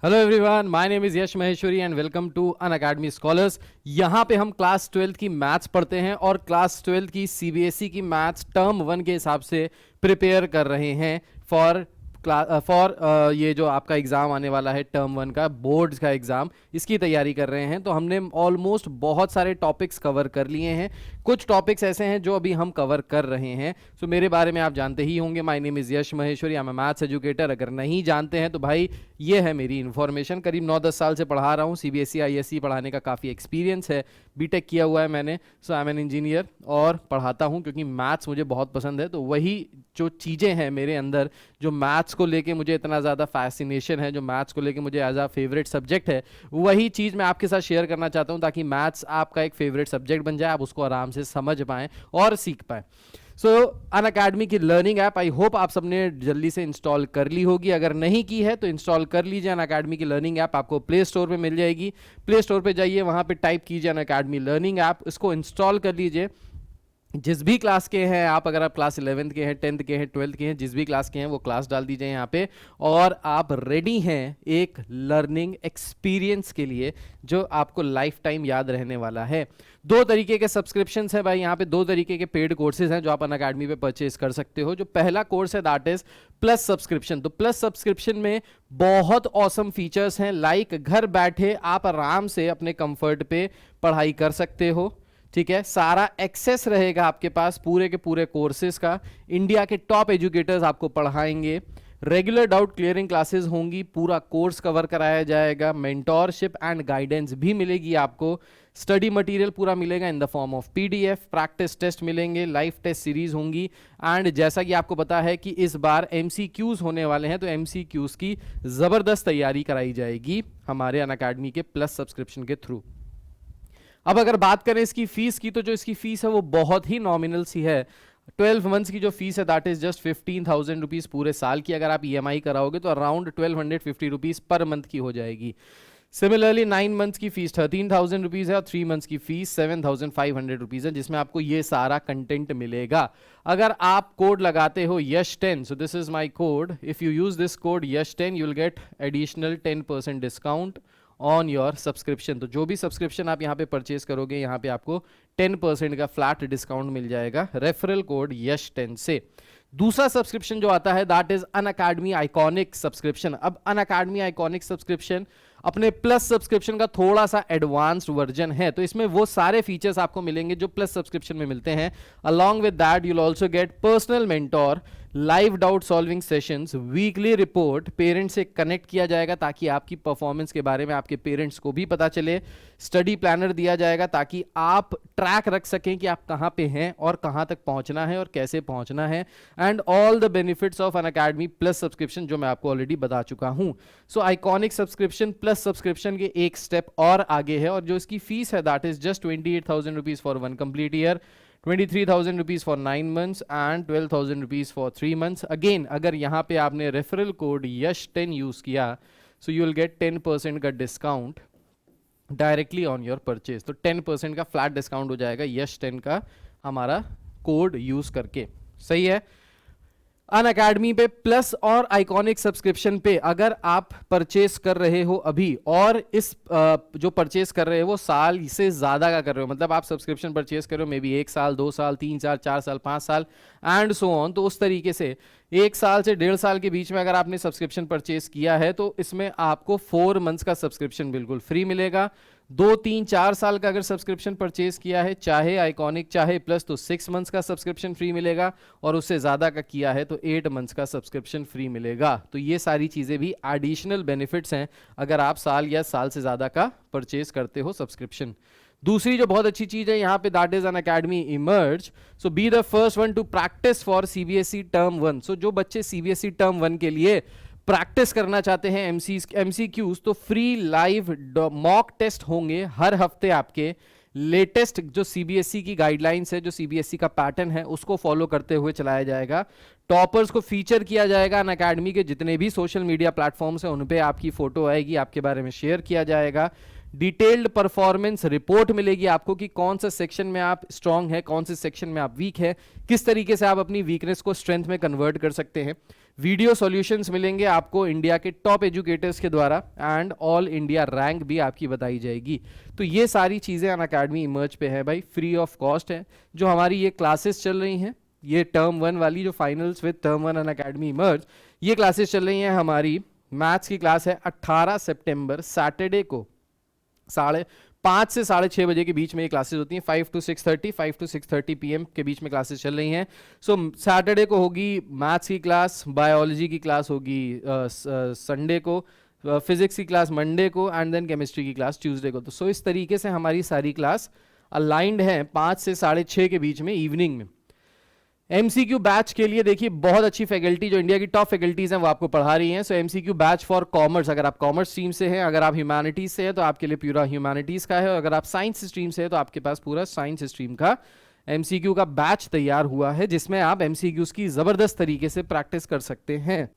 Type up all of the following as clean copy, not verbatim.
Hello everyone, my name is Yash Maheshwari and welcome to Unacademy scholars. यहाँ पे हम class 12th की मैथ्स पढ़ते हैं और क्लास 12th की सीबीएसई की मैथ्स टर्म 1 के हिसाब से प्रिपेयर कर रहे हैं फॉर ये जो आपका एग्ज़ाम आने वाला है टर्म 1 का बोर्ड्स का एग्ज़ाम, इसकी तैयारी कर रहे हैं। तो हमने ऑलमोस्ट बहुत सारे टॉपिक्स कवर कर लिए हैं। कुछ टॉपिक्स ऐसे हैं जो अभी हम कवर कर रहे हैं। सो मेरे बारे में आप जानते ही होंगे, my name is Yash Maheshwari, I am maths educator. अगर नहीं जानते हैं तो भाई ये है मेरी इन्फॉर्मेशन। करीब 9-10 साल से पढ़ा रहा हूँ, सीबीएसई आईएससी पढ़ाने का काफ़ी एक्सपीरियंस है, बीटेक किया हुआ है मैंने। सो आई एम एन इंजीनियर और पढ़ाता हूँ क्योंकि मैथ्स मुझे बहुत पसंद है। तो वही जो चीज़ें हैं मेरे अंदर, जो मैथ्स को लेके मुझे इतना ज़्यादा फैसिनेशन है, जो मैथ्स को लेके मुझे एज अ फेवरेट सब्जेक्ट है, वही चीज़ मैं आपके साथ शेयर करना चाहता हूँ ताकि मैथ्स आपका एक फेवरेट सब्जेक्ट बन जाए, आप उसको आराम से समझ पाएँ और सीख पाएँ। सो अनअकैडमी की लर्निंग ऐप आई होप आप सबने जल्दी से इंस्टॉल कर ली होगी। अगर नहीं की है तो इंस्टॉल कर लीजिए। अनअकैडमी की लर्निंग ऐप आपको प्ले स्टोर पे मिल जाएगी। प्ले स्टोर पे जाइए, वहाँ पे टाइप कीजिए अनअकैडमी लर्निंग ऐप, इसको इंस्टॉल कर लीजिए। जिस भी क्लास के हैं आप, अगर आप क्लास 11th के हैं, 10th के हैं, 12th के हैं, जिस भी क्लास के हैं वो क्लास डाल दीजिए यहाँ पे, और आप रेडी हैं एक लर्निंग एक्सपीरियंस के लिए जो आपको लाइफ टाइम याद रहने वाला है। 2 तरीके के सब्सक्रिप्शंस हैं भाई यहाँ पे, 2 तरीके के पेड कोर्सेज हैं जो आप अनअकैडमी पे परचेज कर सकते हो। जो पहला कोर्स है दैट इज प्लस सब्सक्रिप्शन। तो प्लस सब्सक्रिप्शन में बहुत ऑसम फीचर्स हैं, लाइक घर बैठे आप आराम से अपने कंफर्ट पे पढ़ाई कर सकते हो। ठीक है, सारा एक्सेस रहेगा आपके पास पूरे के पूरे कोर्सेज का। इंडिया के टॉप एजुकेटर्स आपको पढ़ाएंगे, रेगुलर डाउट क्लियरिंग क्लासेस होंगी, पूरा कोर्स कवर कराया जाएगा, मेंटोरशिप एंड गाइडेंस भी मिलेगी आपको, स्टडी मटेरियल पूरा मिलेगा in the form of PDF, practice test मिलेंगे, लाइव टेस्ट सीरीज होंगी। एंड जैसा कि आपको पता है कि इस बार एमसीक्यूज होने वाले हैं, तो एमसीक्यूज की जबरदस्त तैयारी कराई जाएगी हमारे अनअकैडमी के प्लस सब्सक्रिप्शन के थ्रू। अब अगर बात करें इसकी फीस की, तो जो इसकी फीस है वो बहुत ही नॉमिनल सी है। 12 मंथ्स की जो फीस है दैट इज जस्ट 15,000 रुपीज़ पूरे साल की। अगर आप ईएमआई कराओगे तो अराउंड 1250 रुपीज़ पर मंथ की हो जाएगी। सिमिलरली 9 मंथ्स की फीस 13,000 रुपीज़ है और 3 मंथ्स की फीस 7,500 रुपीज़ है, जिसमें आपको ये सारा कंटेंट मिलेगा। अगर आप कोड लगाते हो यश10, so this is my code, if you use this code यश10 you will get additional 10% discount on your subscription. तो जो भी सब्सक्रिप्शन आप यहाँ पे परचेज करोगे, यहाँ पे आपको 10% का फ्लैट डिस्काउंट मिल जाएगा रेफरल कोड यश10 से। दूसरा सब्सक्रिप्शन जो आता है that is Unacademy iconic subscription. अब अनअकैडमी आइकॉनिक सब्सक्रिप्शन अपने प्लस सब्सक्रिप्शन का थोड़ा सा एडवांस्ड वर्जन है, तो इसमें वो सारे फीचर्स आपको मिलेंगे जो प्लस सब्सक्रिप्शन में मिलते हैं। Along with that you will also get personal mentor, live doubt solving sessions, weekly report, parents से कनेक्ट किया जाएगा ताकि आपकी परफॉर्मेंस के बारे में आपके पेरेंट्स को भी पता चले, स्टडी प्लानर दिया जाएगा ताकि आप ट्रैक रख सकें कि आप कहाँ पे हैं और कहाँ तक पहुँचना है और कैसे पहुँचना है, and all the benefits of Unacademy plus subscription जो मैं आपको ऑलरेडी बता चुका हूँ। सो आइकॉनिक सब्सक्रिप्शन प्लस सब्सक्रिप्शन के एक स्टेप और आगे है, और जो इसकी फीस है that is just 28,000 rupees for 1 complete year, 23,000 rupees for 9 months and 12,000 rupees for 3 months. Again अगर यहाँ पे आपने रेफरल कोड यश10 यूज़ किया, सो यू विल गेट 10% का discount directly on your purchase. तो 10% का फ्लैट डिस्काउंट हो जाएगा यश10 का हमारा कोड यूज़ करके। सही है। अनअकैडमी पे प्लस और आइकॉनिक सब्सक्रिप्शन पे अगर आप परचेस कर रहे हो अभी, और इस जो परचेस कर रहे हो वो साल से ज़्यादा का कर रहे हो, मतलब आप सब्सक्रिप्शन परचेस कर रहे हो मे बी 1 साल, 2 साल, 3 साल, 4 साल, 5 साल एंड सो ऑन, तो उस तरीके से 1 साल से 1.5 साल के बीच में अगर आपने सब्सक्रिप्शन परचेस किया है तो इसमें आपको 4 मंथ्स का सब्सक्रिप्शन बिल्कुल फ्री मिलेगा। 2, 3, 4 साल का अगर सब्सक्रिप्शन परचेज किया है, चाहे आइकॉनिक चाहे प्लस, तो 6 मंथ्स का सब्सक्रिप्शन फ्री मिलेगा, और उससे ज़्यादा का किया है तो 8 मंथ्स का सब्सक्रिप्शन फ्री मिलेगा। तो ये सारी चीज़ें भी एडिशनल बेनिफिट्स हैं अगर आप साल या साल से ज़्यादा का परचेज करते हो सब्सक्रिप्शन। दूसरी जो बहुत अच्छी चीज़ है यहाँ पे that is Unacademy emerge. So be the first one two practice for CBSE term 1। सो जो बच्चे सीबीएसई टर्म 1 के लिए प्रैक्टिस करना चाहते हैं एमसीक्यूज, तो फ्री लाइव मॉक टेस्ट होंगे हर हफ्ते आपके। लेटेस्ट जो सीबीएसई की गाइडलाइंस है, जो सीबीएसई का पैटर्न है, उसको फॉलो करते हुए चलाया जाएगा। टॉपर्स को फीचर किया जाएगा, अनअकैडमी के जितने भी सोशल मीडिया प्लेटफॉर्म्स हैं उन पे आपकी फोटो आएगी, आपके बारे में शेयर किया जाएगा। डिटेल्ड परफॉर्मेंस रिपोर्ट मिलेगी आपको कि कौन सा सेक्शन में आप स्ट्रांग है, कौन से सेक्शन में आप वीक है, किस तरीके से आप अपनी वीकनेस को स्ट्रेंथ में कन्वर्ट कर सकते हैं। वीडियो सॉल्यूशंस मिलेंगे आपको इंडिया के टॉप एजुकेटर्स के द्वारा, एंड ऑल इंडिया रैंक भी आपकी बताई जाएगी। तो ये सारी चीज़ें अनअकैडमी इमर्ज पे है भाई, फ्री ऑफ कॉस्ट है। जो हमारी ये क्लासेस चल रही हैं, ये टर्म 1 वाली जो finals with term 1 Unacademy emerge, ये क्लासेस चल रही हैं। हमारी मैथ्स की क्लास है 18 सितंबर सैटरडे को 5:30 से 6:30 बजे के बीच में ये क्लासेस होती हैं। 5 to 6:30 PM के बीच में क्लासेस चल रही हैं। सो सैटरडे को होगी मैथ्स की क्लास, बायोलॉजी की क्लास होगी संडे को, फिजिक्स की क्लास मंडे को, एंड देन केमिस्ट्री की क्लास ट्यूसडे को। तो सो इस तरीके से हमारी सारी क्लास अलाइंड है 5 से 6:30 के बीच में इवनिंग में। एमसीक्यू बैच के लिए देखिए बहुत अच्छी फैकल्टी जो इंडिया की टॉप फैकल्टीज हैं वो आपको पढ़ा रही हैं। सो एमसीक्यू बैच फॉर कॉमर्स, अगर आप कॉमर्स स्ट्रीम से हैं, अगर आप ह्यूमैनिटीज से हैं तो आपके लिए पूरा ह्यूमैनिटीज का है, और अगर आप साइंस स्ट्रीम से हैं तो आपके पास पूरा साइंस स्ट्रीम का एमसीक्यू का बैच तैयार हुआ है, जिसमें आप एमसीक्यूज की जबरदस्त तरीके से प्रैक्टिस कर सकते हैं।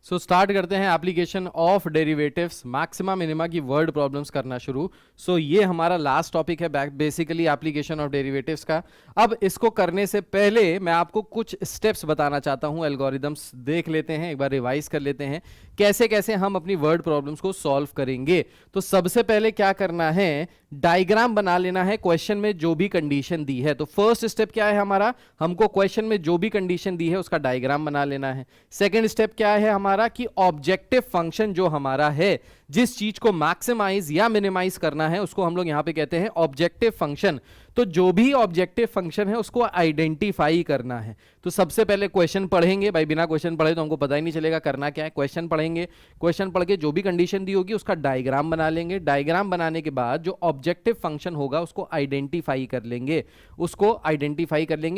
सो स्टार्ट करते हैं application of derivatives, maxima minima की वर्ड प्रॉब्लम्स करना शुरू। सो ये हमारा लास्ट टॉपिक है बेसिकली एप्लीकेशन ऑफ डेरिवेटिव्स का। अब इसको करने से पहले मैं आपको कुछ स्टेप्स बताना चाहता हूं, एल्गोरिदम्स देख लेते हैं, एक बार रिवाइज कर लेते हैं कैसे कैसे हम अपनी वर्ड प्रॉब्लम्स को सॉल्व करेंगे। तो सबसे पहले क्या करना है, डायग्राम बना लेना है क्वेश्चन में जो भी कंडीशन दी है। तो फर्स्ट स्टेप क्या है हमारा, हमको क्वेश्चन में जो भी कंडीशन दी है उसका डायग्राम बना लेना है। सेकंड स्टेप क्या है हमारा कि ऑब्जेक्टिव फंक्शन जो हमारा है, जिस चीज को मैक्सिमाइज या मिनिमाइज करना है उसको हम लोग यहां पे कहते हैं ऑब्जेक्टिव फंक्शन। तो जो भी ऑब्जेक्टिव फंक्शन है उसको आइडेंटिफाई करना है। तो सबसे पहले क्वेश्चन पढ़ेंगे भाई, बिना क्वेश्चन पढ़े तो हमको पता ही नहीं चलेगा करना क्या है। क्वेश्चन पढ़ेंगे, क्वेश्चन पढ़ के जो भी कंडीशन दी होगी उसका डायग्राम बना लेंगे। डायग्राम बनाने के बाद जो ऑब्जेक्टिव फंक्शन होगा उसको आइडेंटिफाई कर लेंगे,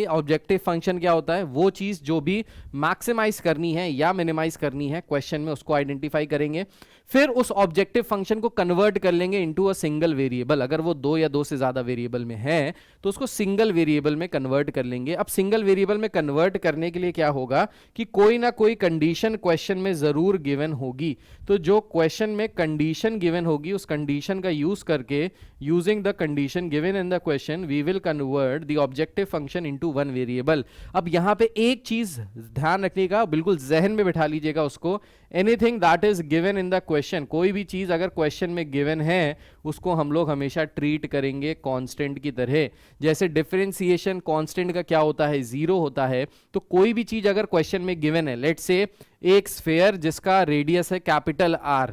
ऑब्जेक्टिव फंक्शन क्या होता है, वो चीज जो भी मैक्सिमाइज करनी है या मिनिमाइज करनी है क्वेश्चन में उसको आइडेंटिफाई करेंगे। फिर उस ऑब्जेक्टिव फंक्शन को कन्वर्ट कर लेंगे इनटू अ सिंगल वेरिएबल। अगर वो 2 या 2 से ज्यादा वेरिएबल में है तो उसको सिंगल वेरिएबल में कन्वर्ट कर लेंगे। अब सिंगल वेरिएबल में कन्वर्ट करने के लिए क्या होगा कि कोई ना कोई कंडीशन क्वेश्चन में जरूर गिवन होगी। तो जो क्वेश्चन में कंडीशन गिवन होगी उस कंडीशन का यूज करके, using the condition given in the question, we will convert the objective function into one variable. अब यहां पे एक चीज ध्यान रखने का, बिल्कुल जहन में बिठा लीजिएगा उसको, anything that is given in the question, कोई भी चीज अगर क्वेश्चन में गिवन है उसको हम लोग हमेशा ट्रीट करेंगे कांस्टेंट की तरह। जैसे डिफरेंशिएशन कांस्टेंट का क्या होता है, 0 होता है। तो कोई भी चीज अगर क्वेश्चन में गिवन है, लेट्स से एक स्फेयर जिसका रेडियस है कैपिटल R,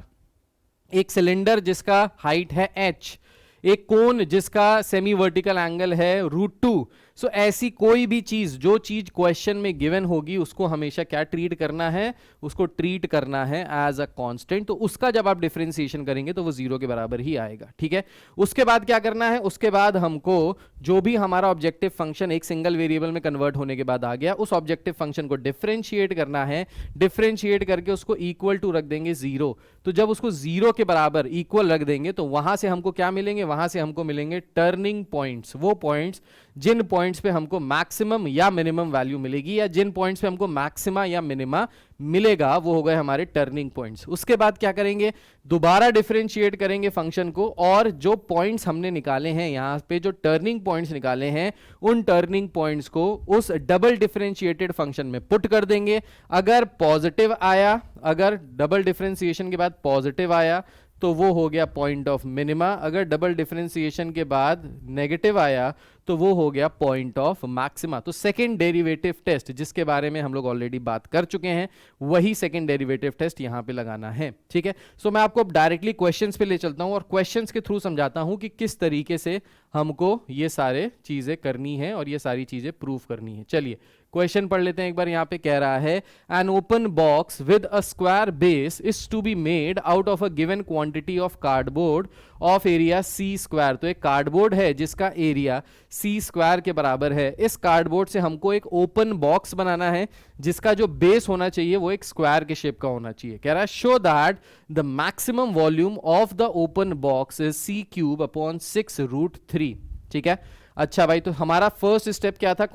एक सिलेंडर जिसका हाइट है h, एक कोन जिसका सेमी वर्टिकल एंगल है √2। सो ऐसी कोई भी चीज, जो चीज क्वेश्चन में गिवन होगी उसको हमेशा क्या ट्रीट करना है, उसको ट्रीट करना है एज अ कांस्टेंट। तो उसका जब आप डिफरेंशिएशन करेंगे तो वो 0 के बराबर ही आएगा, ठीक है। उसके बाद क्या करना है, उसके बाद हमको जो भी हमारा ऑब्जेक्टिव फंक्शन एक सिंगल वेरिएबल में कन्वर्ट होने के बाद आ गया, उस ऑब्जेक्टिव फंक्शन को डिफरेंशिएट करना है। डिफरेंशिएट करके उसको इक्वल टू रख देंगे 0। तो जब उसको 0 के बराबर इक्वल रख देंगे तो वहां से हमको क्या मिलेंगे, वहां से हमको मिलेंगे टर्निंग पॉइंट्स। वो पॉइंट्स जिन पॉइंट्स पे हमको मैक्सिमम या मिनिमम वैल्यू मिलेगी, या जिन पॉइंट्स पे हमको मैक्सिमा या मिनिमा मिलेगा, वो हो गए हमारे टर्निंग पॉइंट्स। उसके बाद क्या करेंगे, दोबारा डिफरेंशिएट करेंगे फंक्शन को, और जो पॉइंट्स हमने निकाले हैं यहां पे, जो टर्निंग पॉइंट्स निकाले हैं, उन टर्निंग पॉइंट्स को उस डबल डिफरेंशिएटेड फंक्शन में पुट कर देंगे। अगर पॉजिटिव आया, अगर डबल डिफरेंशिएशन के बाद पॉजिटिव आया तो वो हो गया पॉइंट ऑफ मिनिमा। अगर डबल डिफरेंशिएशन के बाद नेगेटिव आया तो वो हो गया पॉइंट ऑफ मैक्सिमा। तो सेकंड डेरिवेटिव टेस्ट, जिसके बारे में हम लोग ऑलरेडी बात कर चुके हैं, वही सेकंड डेरिवेटिव टेस्ट यहां पे लगाना है, ठीक है। सो मैं आपको डायरेक्टली क्वेश्चंस पे ले चलता हूं और क्वेश्चंस के थ्रू समझाता हूं कि किस तरीके से हमको ये सारे चीजें करनी है और ये सारी चीजें प्रूव करनी है। चलिए क्वेश्चन पढ़ लेते हैं एक बार। यहां पे कह रहा है, an open box with a square base is to be made out of a given quantity of cardboard of area C square. तो एक कार्डबोर्ड है जिसका एरिया सी स्क्वायर के बराबर है। इस कार्डबोर्ड से हमको एक ओपन बॉक्स बनाना है जिसका जो बेस होना चाहिए वो एक स्क्वायर के शेप का होना चाहिए। कह रहा है, show that the maximum volume of the open box is c³ upon 6√3। ठीक है, अच्छा भाई, तो हमारा फर्स्ट स्टेप क्या था,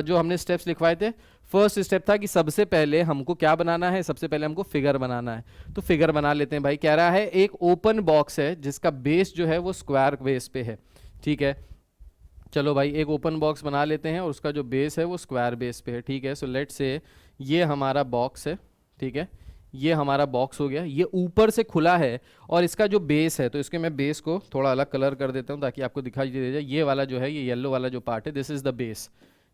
जो हमने स्टेप्स लिखवाए थे, फर्स्ट स्टेप था कि सबसे पहले हमको क्या बनाना है, सबसे पहले हमको फिगर बनाना है। तो फिगर बना लेते हैं भाई। कह रहा है एक ओपन बॉक्स है जिसका बेस जो है वो स्क्वायर बेस पे है, ठीक है। चलो भाई एक ओपन बॉक्स बना लेते हैं और उसका जो बेस है वो स्क्वायर बेस पे है, ठीक है। सो लेट्स से ये हमारा बॉक्स है, ठीक है। ये हमारा बॉक्स हो गया, ये ऊपर से खुला है और इसका जो बेस है, तो इसके मैं बेस को थोड़ा अलग कलर कर देता हूँ ताकि आपको दिखाई दे जाए। ये वाला जो है, ये येलो वाला जो पार्ट है, दिस इज द बेस,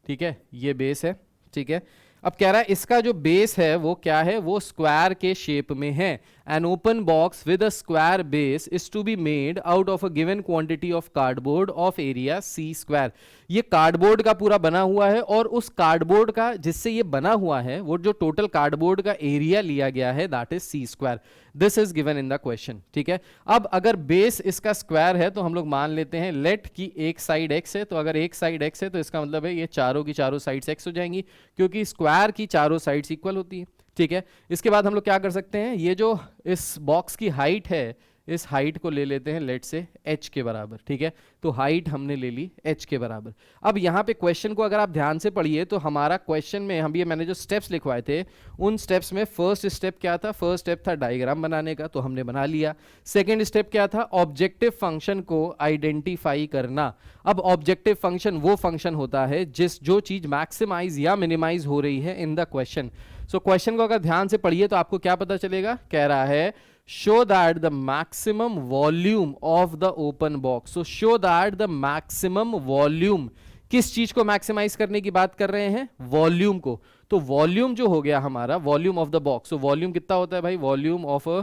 ठीक है। ये बेस है, ठीक है। अब कह रहा है इसका जो बेस है वो क्या है, वो स्क्वायर के शेप में है। An open box with a square base is to be made out of a given quantity of cardboard of area C square. ये कार्डबोर्ड का पूरा बना हुआ है और उस कार्डबोर्ड का जिससे ये बना हुआ है, वो जो टोटल कार्डबोर्ड का एरिया लिया गया है, that is C square. This is given in the question, ठीक है। अब अगर बेस इसका स्क्वायर है तो हम लोग मान लेते हैं लेट की एक साइड एक्स है, तो अगर एक साइड एक्स है तो इसका मतलब है ये चारों की चारों साइड्स एक्स हो जाएंगी, क्योंकि स्क्वायर की चारों साइड्स इक्वल होती है, ठीक है। इसके बाद हम लोग क्या कर सकते हैं, ये जो इस बॉक्स की हाइट है, इस हाइट को ले लेते हैं लेट से h के बराबर, ठीक है। तो हाइट हमने ले ली h के बराबर। अब यहाँ पे क्वेश्चन को अगर आप ध्यान से पढ़िए तो हमारा क्वेश्चन में हम ये मैंने जो स्टेप्स लिखवाए थे, उन स्टेप्स में फर्स्ट स्टेप क्या था, फर्स्ट स्टेप था डायग्राम बनाने का, तो हमने बना लिया। सेकेंड स्टेप क्या था, ऑब्जेक्टिव फंक्शन को आइडेंटिफाई करना। अब ऑब्जेक्टिव फंक्शन वो फंक्शन होता है जो चीज मैक्सिमाइज या मिनिमाइज हो रही है इन द क्वेश्चन। सो क्वेश्चन को अगर ध्यान से पढ़िए तो आपको क्या पता चलेगा, कह रहा है show that the maximum volume of the open box। so show that the maximum volume, किस चीज को मैक्सिमाइज करने की बात कर रहे हैं, वॉल्यूम को। तो वॉल्यूम जो हो गया हमारा, वॉल्यूम ऑफ द बॉक्स। तो वॉल्यूम कितना होता है भाई, volume of a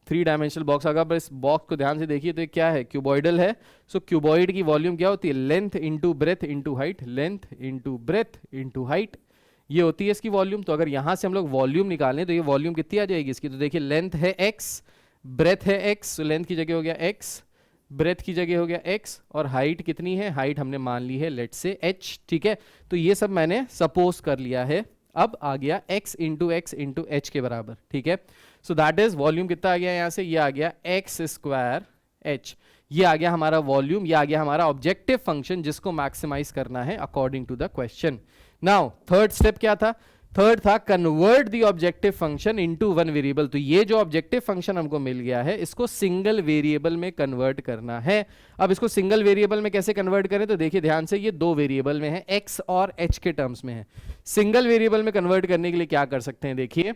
3 dimensional box. अगर इस बॉक्स को ध्यान से देखिए तो ये क्या है, क्यूबॉइडल है। सो क्यूबॉइड की वॉल्यूम क्या होती है, length into breadth into height, length into breadth into height, ये होती है इसकी वॉल्यूम। तो अगर यहां से हम लोग वॉल्यूम निकालें तो ये वॉल्यूम कितनी आ जाएगी इसकी, तो देखिए लेंथ है x, ब्रेथ है x, तो लेंथ की जगह हो गया x, ब्रेथ की जगह हो गया x, और हाइट कितनी है, हाइट हमने मान ली है लेट से h, ठीक है। तो ये सब मैंने सपोज कर लिया है। अब आ गया x इंटू h के बराबर, ठीक है। सो दैट इज वॉल्यूम कितना आ गया यहां से, ये आ गया x स्क्वायर h, ये आ गया हमारा वॉल्यूम, ये आ गया हमारा ऑब्जेक्टिव फंक्शन जिसको मैक्सिमाइज करना है according to the question. Now third step क्या था, थर्ड था convert the objective function into one variable. तो ये जो ऑब्जेक्टिव फंक्शन हमको मिल गया है इसको सिंगल वेरिएबल में कन्वर्ट करना है। अब इसको सिंगल वेरिएबल में कैसे कन्वर्ट करें, तो देखिए ध्यान से, ये दो वेरिएबल में है, x और h के टर्म्स में है। सिंगल वेरिएबल में कन्वर्ट करने के लिए क्या कर सकते हैं, देखिए।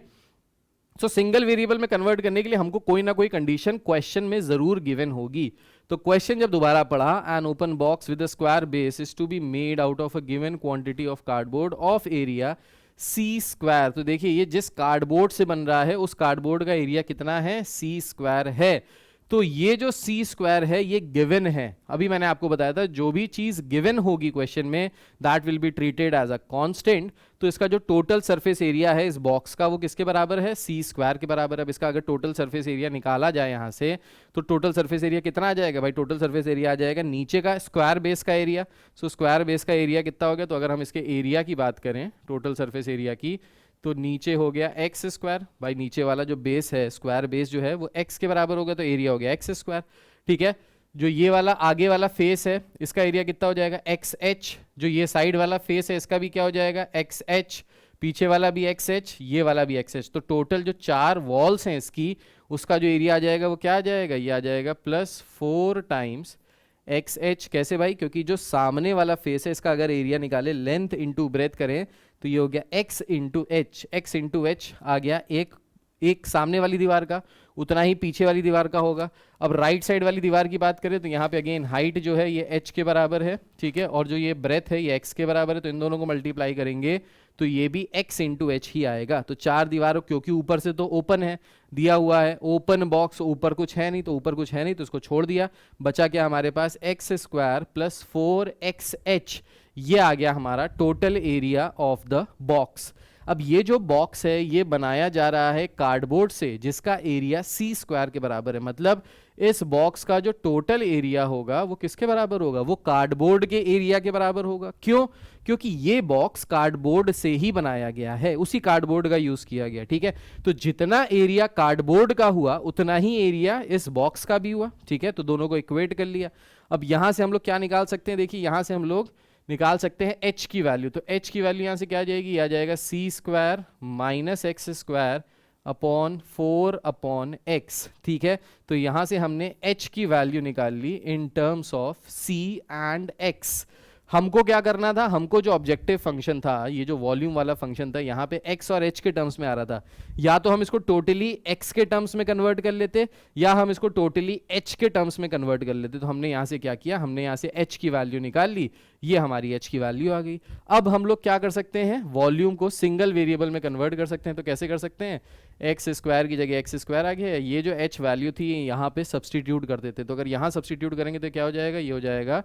सो सिंगल वेरिएबल में कन्वर्ट करने के लिए हमको कोई ना कोई कंडीशन क्वेश्चन में जरूर गिवन होगी। तो क्वेश्चन जब दोबारा पढ़ा, an open box with a square base is to be made out of a given quantity of cardboard of area C square. तो देखिए ये जिस कार्डबोर्ड से बन रहा है उस कार्डबोर्ड का एरिया कितना है, सी स्क्वायर है। तो ये जो सी स्क्वायर है ये गिवन है। अभी मैंने आपको बताया था जो भी चीज गिवन होगी क्वेश्चन में that will be treated as a constant. तो इसका जो टोटल सरफेस एरिया है इस बॉक्स का वो किसके बराबर है, सी स्क्वायर के बराबर। अब इसका अगर टोटल सरफेस एरिया निकाला जाए यहां से तो टोटल सरफेस एरिया कितना आ जाएगा भाई, टोटल सरफेस एरिया आ जाएगा नीचे का स्क्वायर बेस का एरिया। सो स्क्वायर बेस का एरिया कितना हो गया, तो अगर हम इसके एरिया की बात करें, टोटल सरफेस एरिया की, तो नीचे हो गया एक्स स्क्वायर, भाई नीचे वाला जो बेस है स्क्वायर बेस जो है वो एक्स के बराबर हो गया, तो एरिया हो गया एक्स स्क्वायर, ठीक है। जो ये वाला आगे वाला फेस है इसका एरिया कितना हो जाएगा, एक्स एच। जो ये साइड वाला फेस है इसका भी क्या हो जाएगा, एक्स एच। पीछे वाला भी एक्स एच, ये वाला भी एक्स एच। तो टोटल जो 4 वॉल्स हैं इसकी, उसका जो एरिया आ जाएगा वो क्या आ जाएगा, ये आ जाएगा +4 टाइम्स एक्स एच। कैसे भाई, क्योंकि जो सामने वाला फेस है इसका अगर एरिया निकाले लेंथ इंटू ब्रेथ करें तो ये हो गया x into h, x into h आ गया एक सामने वाली दीवार का, उतना ही पीछे वाली दीवार का होगा। अब राइट साइड वाली दीवार की बात करें तो यहाँ पे अगेन हाइट जो है ये h के बराबर है, ठीक है, और जो ये ब्रेथ है ये x के बराबर है। तो इन दोनों को मल्टीप्लाई करेंगे तो ये भी x इंटू एच ही आएगा। तो 4 दीवारों, क्योंकि ऊपर से तो ओपन है दिया हुआ है, ओपन बॉक्स, ऊपर कुछ है नहीं, तो ऊपर कुछ है नहीं तो इसको छोड़ दिया, बचा क्या हमारे पास, एक्स स्क्वायर प्लस 4xh। ये आ गया हमारा total area of the box. अब ये जो बॉक्स है ये बनाया जा रहा है कार्डबोर्ड से जिसका एरिया सी स्क्वायर के बराबर है। मतलब इस बॉक्स का जो टोटल एरिया होगा वो किसके बराबर होगा, वो कार्डबोर्ड के एरिया के बराबर होगा। क्यों, क्योंकि ये बॉक्स कार्डबोर्ड से ही बनाया गया है, उसी कार्डबोर्ड का यूज किया गया, ठीक है। तो जितना एरिया कार्डबोर्ड का हुआ उतना ही एरिया इस बॉक्स का भी हुआ, ठीक है। तो दोनों को इक्वेट कर लिया। अब यहां से हम लोग क्या निकाल सकते हैं, देखिए यहां से हम लोग निकाल सकते हैं h की वैल्यू। तो h की वैल्यू यहाँ से क्या आ जाएगी, आ जाएगा c square minus x square upon 4 upon x. ठीक है, तो यहाँ से हमने h की वैल्यू निकाल ली in terms of c and x। हमको क्या करना था, हमको जो ऑब्जेक्टिव फंक्शन था, ये जो वॉल्यूम वाला फंक्शन था, यहाँ पे x और h के टर्म्स में आ रहा था। या तो हम इसको टोटली x के टर्म्स में कन्वर्ट कर लेते, या हम इसको टोटली h के टर्म्स में कन्वर्ट कर लेते। तो हमने यहाँ से क्या किया, हमने यहाँ से h की वैल्यू निकाल ली, ये हमारी h की वैल्यू आ गई। अब हम लोग क्या कर सकते हैं, वॉल्यूम को सिंगल वेरिएबल में कन्वर्ट कर सकते हैं। तो कैसे कर सकते हैं, एक्स स्क्वायर की जगह एक्स स्क्वायर आ गया, ये जो h वैल्यू थी यहाँ पे सब्सटीट्यूट कर देते। तो अगर यहाँ सब्सटीट्यूट करेंगे तो क्या हो जाएगा, ये हो जाएगा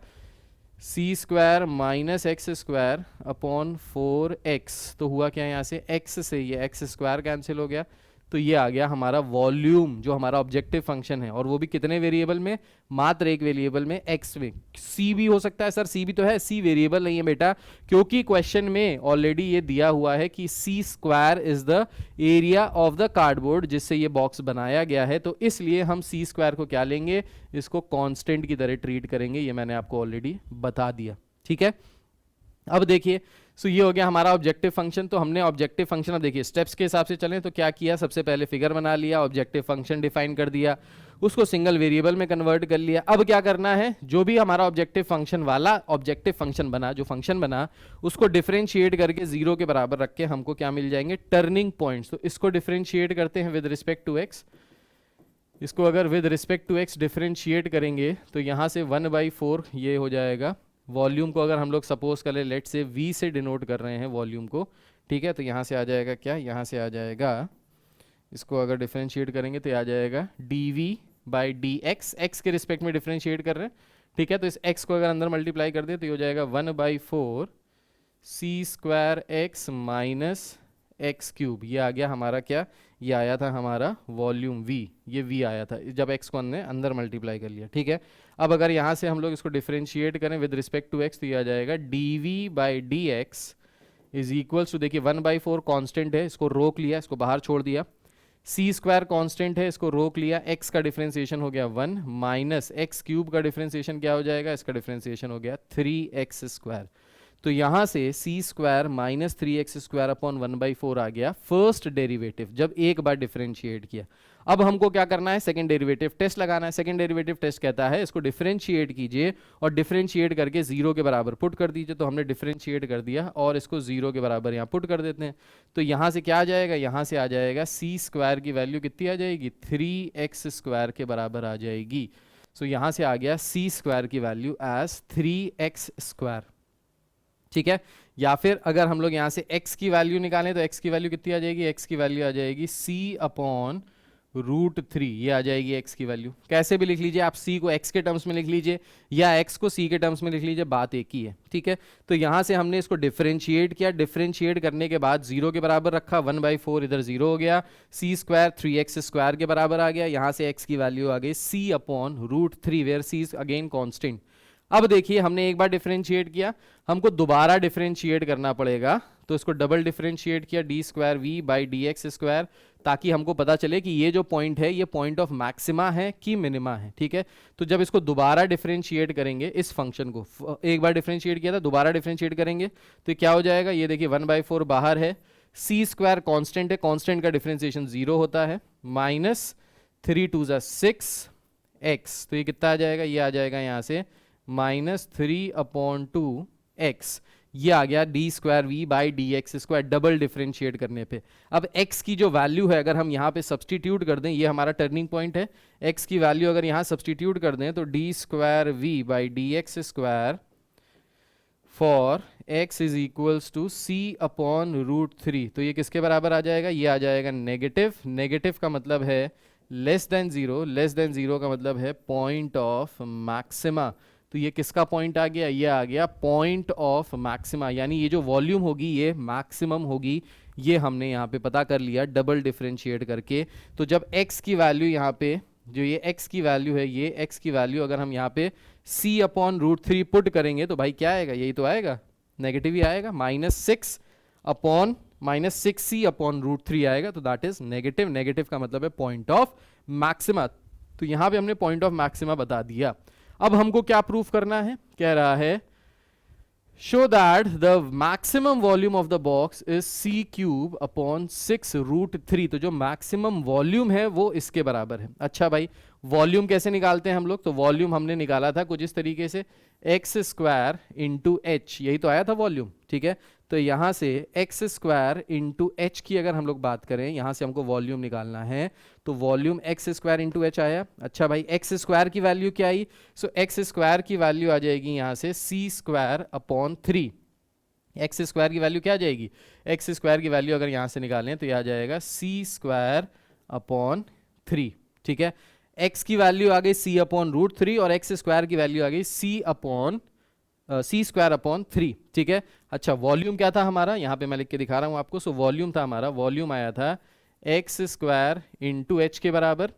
c square minus x square upon 4x। तो हुआ क्या, यहाँ से x से ये एक्स स्क्वायर कैंसिल हो गया, तो ये आ गया हमारा वॉल्यूम जो हमारा ऑब्जेक्टिव फंक्शन है। और वो भी कितने वेरिएबल में, मात्र एक वेरिएबल में, x में। c भी हो सकता है सर, c भी तो है, c वेरिएबल नहीं है बेटा, क्योंकि क्वेश्चन में ऑलरेडी ये दिया हुआ है कि c square is the area of the cardboard जिससे ये बॉक्स बनाया गया है। तो इसलिए हम सी स्क्वायर को क्या लेंगे, इसको कांस्टेंट की तरह ट्रीट करेंगे, ये मैंने आपको ऑलरेडी बता दिया। ठीक है, अब देखिए, सो ये हो गया हमारा ऑब्जेक्टिव फंक्शन। तो हमने ऑब्जेक्टिव फंक्शन, अब देखिए स्टेप्स के हिसाब से चलें तो क्या किया, सबसे पहले फिगर बना लिया, ऑब्जेक्टिव फंक्शन डिफाइन कर दिया, उसको सिंगल वेरिएबल में कन्वर्ट कर लिया। अब क्या करना है, जो भी हमारा ऑब्जेक्टिव फंक्शन वाला ऑब्जेक्टिव फंक्शन बना, जो फंक्शन बना, उसको डिफरेंशिएट करके 0 के बराबर रख के हमको क्या मिल जाएंगे, टर्निंग पॉइंट्स। तो इसको डिफरेंशिएट करते हैं विद रिस्पेक्ट टू एक्स। इसको अगर with respect to x differentiate करेंगे तो यहाँ से 1/4 ये हो जाएगा। वॉल्यूम को अगर हम लोग सपोज कर ले, लेट से v से डिनोट कर रहे हैं वॉल्यूम को, ठीक है, तो यहाँ से आ जाएगा क्या, यहाँ से आ जाएगा, इसको अगर डिफरेंशिएट करेंगे तो आ जाएगा dv/dx, x के रिस्पेक्ट में डिफरेंशिएट कर रहे हैं। ठीक है, तो इस x को अगर अंदर मल्टीप्लाई कर दे तो ये हो जाएगा 1/4 c square x minus x cube. ये आ गया हमारा क्या, ये आया था हमारा वॉल्यूम v, ये v आया था जब x को हमने अंदर मल्टीप्लाई कर लिया। ठीक है, अब अगर यहाँ से हम लोग इसको डिफरेंशिएट करें विद रिस्पेक्ट टू x तो ये आ जाएगा dv/dx इज इक्वल्स टू, देखिए 1/4 कांस्टेंट है, इसको रोक लिया, इसको बाहर छोड़ दिया, सी स्क्वायर कांस्टेंट है, इसको रोक लिया, x का डिफरेंशिएशन हो गया 1 माइनस एक्स क्यूब का डिफरेंशिएशन क्या हो जाएगा, इसका डिफरेंशिएशन हो गया 3x स्क्वायर। तो यहां से c square minus 3x square upon 1/4 आ गया फर्स्ट डेरिवेटिव जब एक बार डिफरेंशिएट किया। अब हमको क्या करना है, सेकंड डेरिवेटिव टेस्ट लगाना है। सेकंड डेरिवेटिव टेस्ट कहता है इसको डिफरेंशिएट कीजिए और डिफरेंशिएट करके 0 के बराबर पुट कर दीजिए। तो हमने डिफरेंशिएट कर दिया और इसको 0 के बराबर यहाँ पुट कर देते हैं। तो यहाँ से क्या आ जाएगा, यहाँ से आ जाएगा सी स्क्वायर की वैल्यू कितनी आ जाएगी, 3x स्क्वायर के बराबर आ जाएगी। सो यहाँ से आ गया सी स्क्वायर की वैल्यू एज 3x स्क्वायर। ठीक है, या फिर अगर हम लोग यहाँ से x की वैल्यू निकालें तो x की वैल्यू कितनी आ जाएगी, x की वैल्यू आ जाएगी c/√3, ये आ जाएगी x की वैल्यू। कैसे भी लिख लीजिए आप, c को x के टर्म्स में लिख लीजिए या x को c के टर्म्स में लिख लीजिए, बात एक ही है। ठीक है, तो यहाँ से हमने इसको डिफरेंशिएट किया, डिफरेंशिएट करने के बाद 0 के बराबर रखा, 1/4 इधर 0 हो गया, सी स्क्वायर 3x स्क्वायर के बराबर आ गया। यहाँ से x की वैल्यू आ गई c/√3 where c is again constant. अब देखिए हमने एक बार डिफरेंशिएट किया, हमको दोबारा डिफरेंशिएट करना पड़ेगा, तो इसको डबल डिफरेंशिएट किया d²v/dx स्क्वायर, ताकि हमको पता चले कि ये जो पॉइंट है ये पॉइंट ऑफ मैक्सिमा है कि मिनिमा है। ठीक है, तो जब इसको दोबारा डिफरेंशिएट करेंगे, इस फंक्शन को एक बार डिफरेंशिएट किया था, दोबारा डिफरेंशिएट करेंगे तो क्या हो जाएगा, ये देखिए 1/4 बाहर है, सी स्क्वायर कांस्टेंट है, कांस्टेंट का डिफरेंशिएशन 0 होता है, माइनस 3 2 6x, तो ये कितना आ जाएगा, ये आ जाएगा यहाँ से -3/2x, ये आ गया d²v/dx स्क्वायर डबल डिफरेंशिएट करने पे। अब x की जो वैल्यू है अगर हम यहाँ पे सब्सटीट्यूट कर दें, ये हमारा टर्निंग पॉइंट है, x की वैल्यू अगर यहाँ सब्सटीट्यूट कर दें तो d²v/dx square for x is equals to c/√3, तो ये किसके बराबर आ जाएगा, ये आ जाएगा नेगेटिव। नेगेटिव का मतलब है less than zero, less than zero का मतलब है पॉइंट ऑफ मैक्सिमा। तो ये किसका पॉइंट आ गया, ये आ गया पॉइंट ऑफ मैक्सिमा, यानी ये जो वॉल्यूम होगी ये मैक्सिमम होगी, ये हमने यहाँ पे पता कर लिया डबल डिफरेंशिएट करके। तो जब x की वैल्यू यहाँ पे, जो ये x की वैल्यू है, ये x की वैल्यू अगर हम यहाँ पे c/√3 पुट करेंगे तो भाई क्या आएगा, यही तो आएगा, नेगेटिव ही आएगा, -6c/√3 आएगा, तो दैट इज नेगेटिव। नेगेटिव का मतलब है पॉइंट ऑफ मैक्सिमा। तो यहाँ पे हमने पॉइंट ऑफ मैक्सिमा बता दिया। अब हमको क्या प्रूफ करना है, कह रहा है show that the maximum volume of the box is c cube upon 6√3। तो जो मैक्सिमम वॉल्यूम है वो इसके बराबर है। अच्छा भाई, वॉल्यूम कैसे निकालते हैं हम लोग? तो वॉल्यूम हमने निकाला था कुछ इस तरीके से, एक्स स्क्वायर इंटू एच, यही तो आया था वॉल्यूम, ठीक है। तो यहां से एक्स स्क्वायर इंटू एच की अगर हम लोग बात करें, यहां से हमको वॉल्यूम निकालना है, तो volume x square into H आया। अच्छा भाई, एक्स स्क्वायर की वैल्यू क्या आई? सो एक्स स्क्वायर की वैल्यू आ जाएगी यहां से c square upon 3। X square की वैल्यू क्या आ जाएगी? एक्स स्क्वायर की वैल्यू अगर यहां से निकालें तो यह आ जाएगा सी स्क्वायर अपॉन 3, ठीक है। एक्स की वैल्यू आ गई सी अपॉन √3 और एक्स स्क्वायर की वैल्यू आ गई सी स्क्वायर अपॉन 3, ठीक है। अच्छा, वॉल्यूम क्या था हमारा? यहां पे मैं लिख के दिखा रहा हूं आपको। सो वॉल्यूम था हमारा, वॉल्यूम आया था एक्स स्क्वायर इंटू एच के बराबर।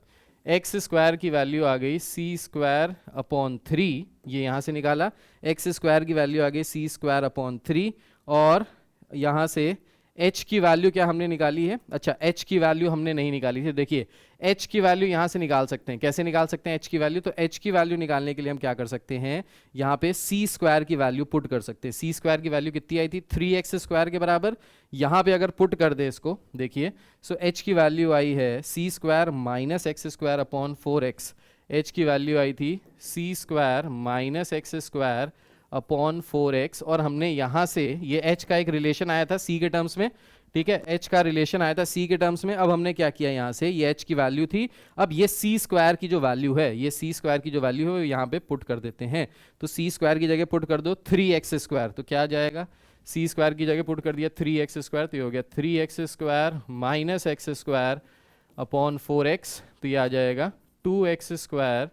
एक्स स्क्वायर की वैल्यू आ गई सी स्क्वायर अपॉन 3, ये यहां से निकाला। एक्स स्क्वायर की वैल्यू आ गई सी स्क्वायर अपॉन 3 और यहां से h की वैल्यू क्या हमने निकाली है? अच्छा, h की वैल्यू हमने नहीं निकाली थी। देखिए, h की वैल्यू यहां से निकाल सकते हैं। कैसे निकाल सकते हैं h की वैल्यू? तो h की वैल्यू निकालने के लिए हम क्या कर सकते हैं, यहां पे c स्क्वायर की वैल्यू पुट कर सकते हैं। c स्क्वायर की वैल्यू कितनी आई थी? 3x स्क्वायर के बराबर। यहां पे अगर पुट कर दे इसको, देखिए, सो h की वैल्यू आई है c square minus x square upon 4x। h की वैल्यू आई थी c square minus x square upon 4x, और हमने यहां से ये h का एक रिलेशन आया था c के टर्म्स में, ठीक है, h का रिलेशन आया था c के टर्म्स में। अब हमने क्या किया, यहां से ये h की वैल्यू थी, अब ये c स्क्वायर की जो वैल्यू है, ये c स्क्वायर की जो वैल्यू है यहां पे पुट कर देते हैं। तो c स्क्वायर की जगह पुट कर दो 3x स्क्वायर, तो क्या आ जाएगा? c स्क्वायर की जगह पुट कर दिया 3x स्क्वायर, तो ये हो गया 3x square minus x square upon 4x, तो ये आ जाएगा 2x स्क्वायर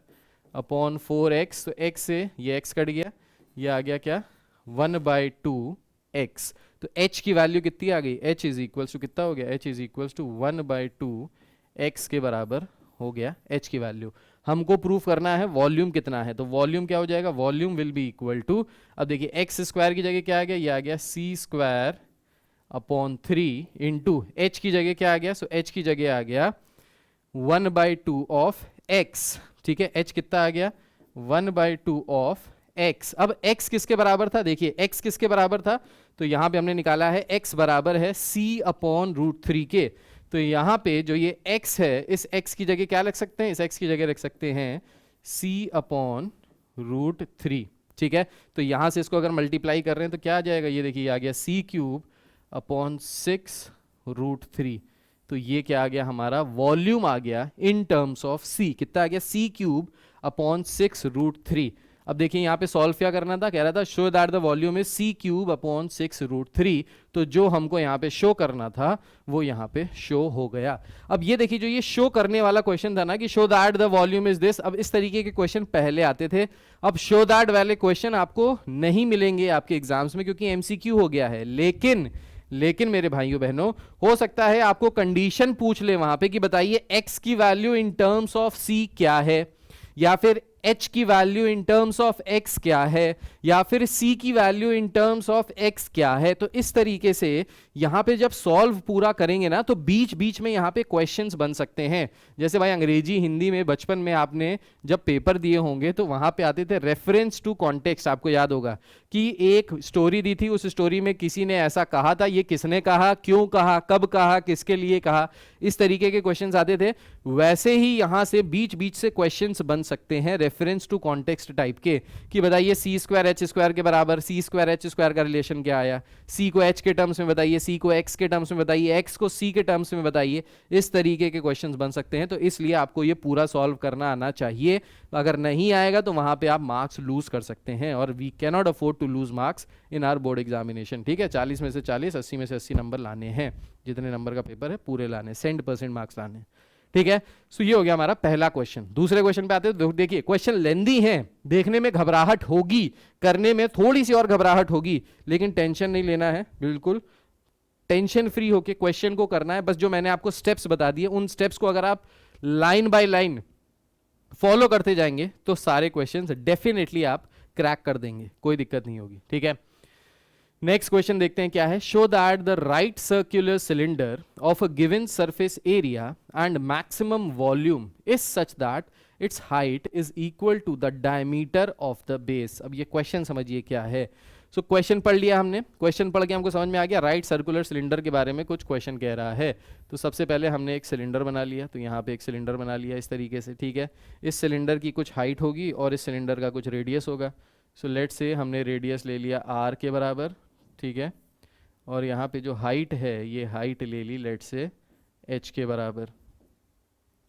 अपॉन 4x। तो x से ये x कट गया, ये आ गया क्या? 1/2x। तो h की वैल्यू कितनी आ गई? h इज इक्वल्स टू कितना हो गया? h is equals to 1/2x के बराबर हो गया h की वैल्यू। हमको प्रूफ करना है वॉल्यूम कितना है, तो वॉल्यूम क्या हो जाएगा? Volume will be equal to, अब देखिए एक्स स्क्वायर की जगह क्या आ गया? ये आ गया सी स्क्वायर अपॉन 3 इंटू एच की जगह क्या आ गया? सो एच की जगह आ गया 1/2 ऑफ x, ठीक है। h कितना आ गया? 1/2 ऑफ x। अब x किसके बराबर था? देखिए, x किसके बराबर था? तो यहां पे हमने निकाला है x बराबर है c अपॉन √3 के। तो यहां पे जो ये x है, इस x की जगह क्या रख सकते हैं? इस x की जगह रख सकते हैं c अपॉन √3, ठीक है। तो यहां से इसको अगर मल्टीप्लाई कर रहे हैं तो क्या आ जाएगा? ये देखिए, आ गया c क्यूब अपॉन 6√3। तो ये क्या आ गया हमारा? वॉल्यूम आ गया इन टर्म्स ऑफ c। कितना आ गया? c cube upon 6√3। अब देखिए, यहाँ पे सॉल्व क्या करना था? कह रहा था show that the volume is c cube upon 6√3। तो जो हमको यहाँ पे शो करना था वो यहाँ पे शो हो गया। अब ये देखिए, जो ये शो करने वाला क्वेश्चन था ना कि show that the volume is this, अब इस तरीके के क्वेश्चन पहले आते थे। अब शो दैट वाले क्वेश्चन आपको नहीं मिलेंगे आपके एग्जाम्स में, क्योंकि एमसीक्यू हो गया है। लेकिन मेरे भाइयों बहनों, हो सकता है आपको कंडीशन पूछ ले वहां पे कि बताइए x की value in terms of c क्या है, या फिर h की value in terms of x क्या है, या फिर c की value in terms of x क्या है। तो इस तरीके से यहां पे जब सॉल्व पूरा करेंगे ना, तो बीच बीच में यहां पे क्वेश्चंस बन सकते हैं। जैसे भाई अंग्रेजी हिंदी में बचपन में आपने जब पेपर दिए होंगे तो वहां पे आते थे रेफरेंस टू कॉन्टेक्स्ट। आपको याद होगा कि एक स्टोरी दी थी, उस स्टोरी में किसी ने ऐसा कहा था, ये किसने कहा, क्यों कहा, कब कहा, किसके लिए कहा, इस तरीके के क्वेश्चंस आते थे। वैसे ही यहां से बीच बीच से क्वेश्चंस बन सकते हैं रेफरेंस टू कॉन्टेक्स्ट टाइप के, कि बताइए सी स्क्वायर एच स्क्वायर के बराबर सी स्क्वायर एच स्क्वायर का रिलेशन क्या आया, सी को एच के टर्म्स में बताइए, सी को एक्स के टर्म्स में बताइए, एक्स को सी के टर्म्स में बताइए। इस तरीके के क्वेश्चंस बन सकते हैं। तो इसलिए आपको ये पूरा सॉल्व करना आना चाहिए। अगर नहीं आएगा तो वहां पे आप मार्क्स लूज कर सकते हैं, और we can not afford to lose marks in our board examination, ठीक है। 40 में से 40, 80 में से 80 नंबर लाने हैं। जितने नंबर का पेपर है पूरे लाने, 100% मार्क्स लाने, ठीक है। सो ये हो गया हमारा पहला क्वेश्चन। दूसरे क्वेश्चन पे आते हैं। देखिए, क्वेश्चन लेंदी है, देखने में घबराहट होगी, करने में थोड़ी सी और घबराहट होगी, लेकिन टेंशन नहीं लेना है, बिल्कुल टेंशन फ्री होके क्वेश्चन को करना है। बस जो मैंने आपको स्टेप्स बता दिए, उन स्टेप्स को अगर आप लाइन बाय लाइन फॉलो करते जाएंगे तो सारे क्वेश्चंस डेफिनेटली आप क्रैक कर देंगे, कोई दिक्कत नहीं होगी, ठीक है। नेक्स्ट क्वेश्चन देखते हैं क्या है। Show that the right circular cylinder of a given surface area and maximum volume is such that its height is equal to the diameter of the base. अब ये क्वेश्चन समझिए क्या है। सो क्वेश्चन पढ़ लिया हमने, क्वेश्चन पढ़ के हमको समझ में आ गया राइट सर्कुलर सिलेंडर के बारे में कुछ क्वेश्चन कह रहा है। तो सबसे पहले हमने एक सिलेंडर बना लिया, तो यहाँ पे एक सिलेंडर बना लिया इस तरीके से, ठीक है। इस सिलेंडर की कुछ हाइट होगी और इस सिलेंडर का कुछ रेडियस होगा। सो लेट से हमने रेडियस ले लिया r के बराबर, ठीक है, और यहाँ पे जो हाइट है ये हाइट ले ली लेट से h के बराबर,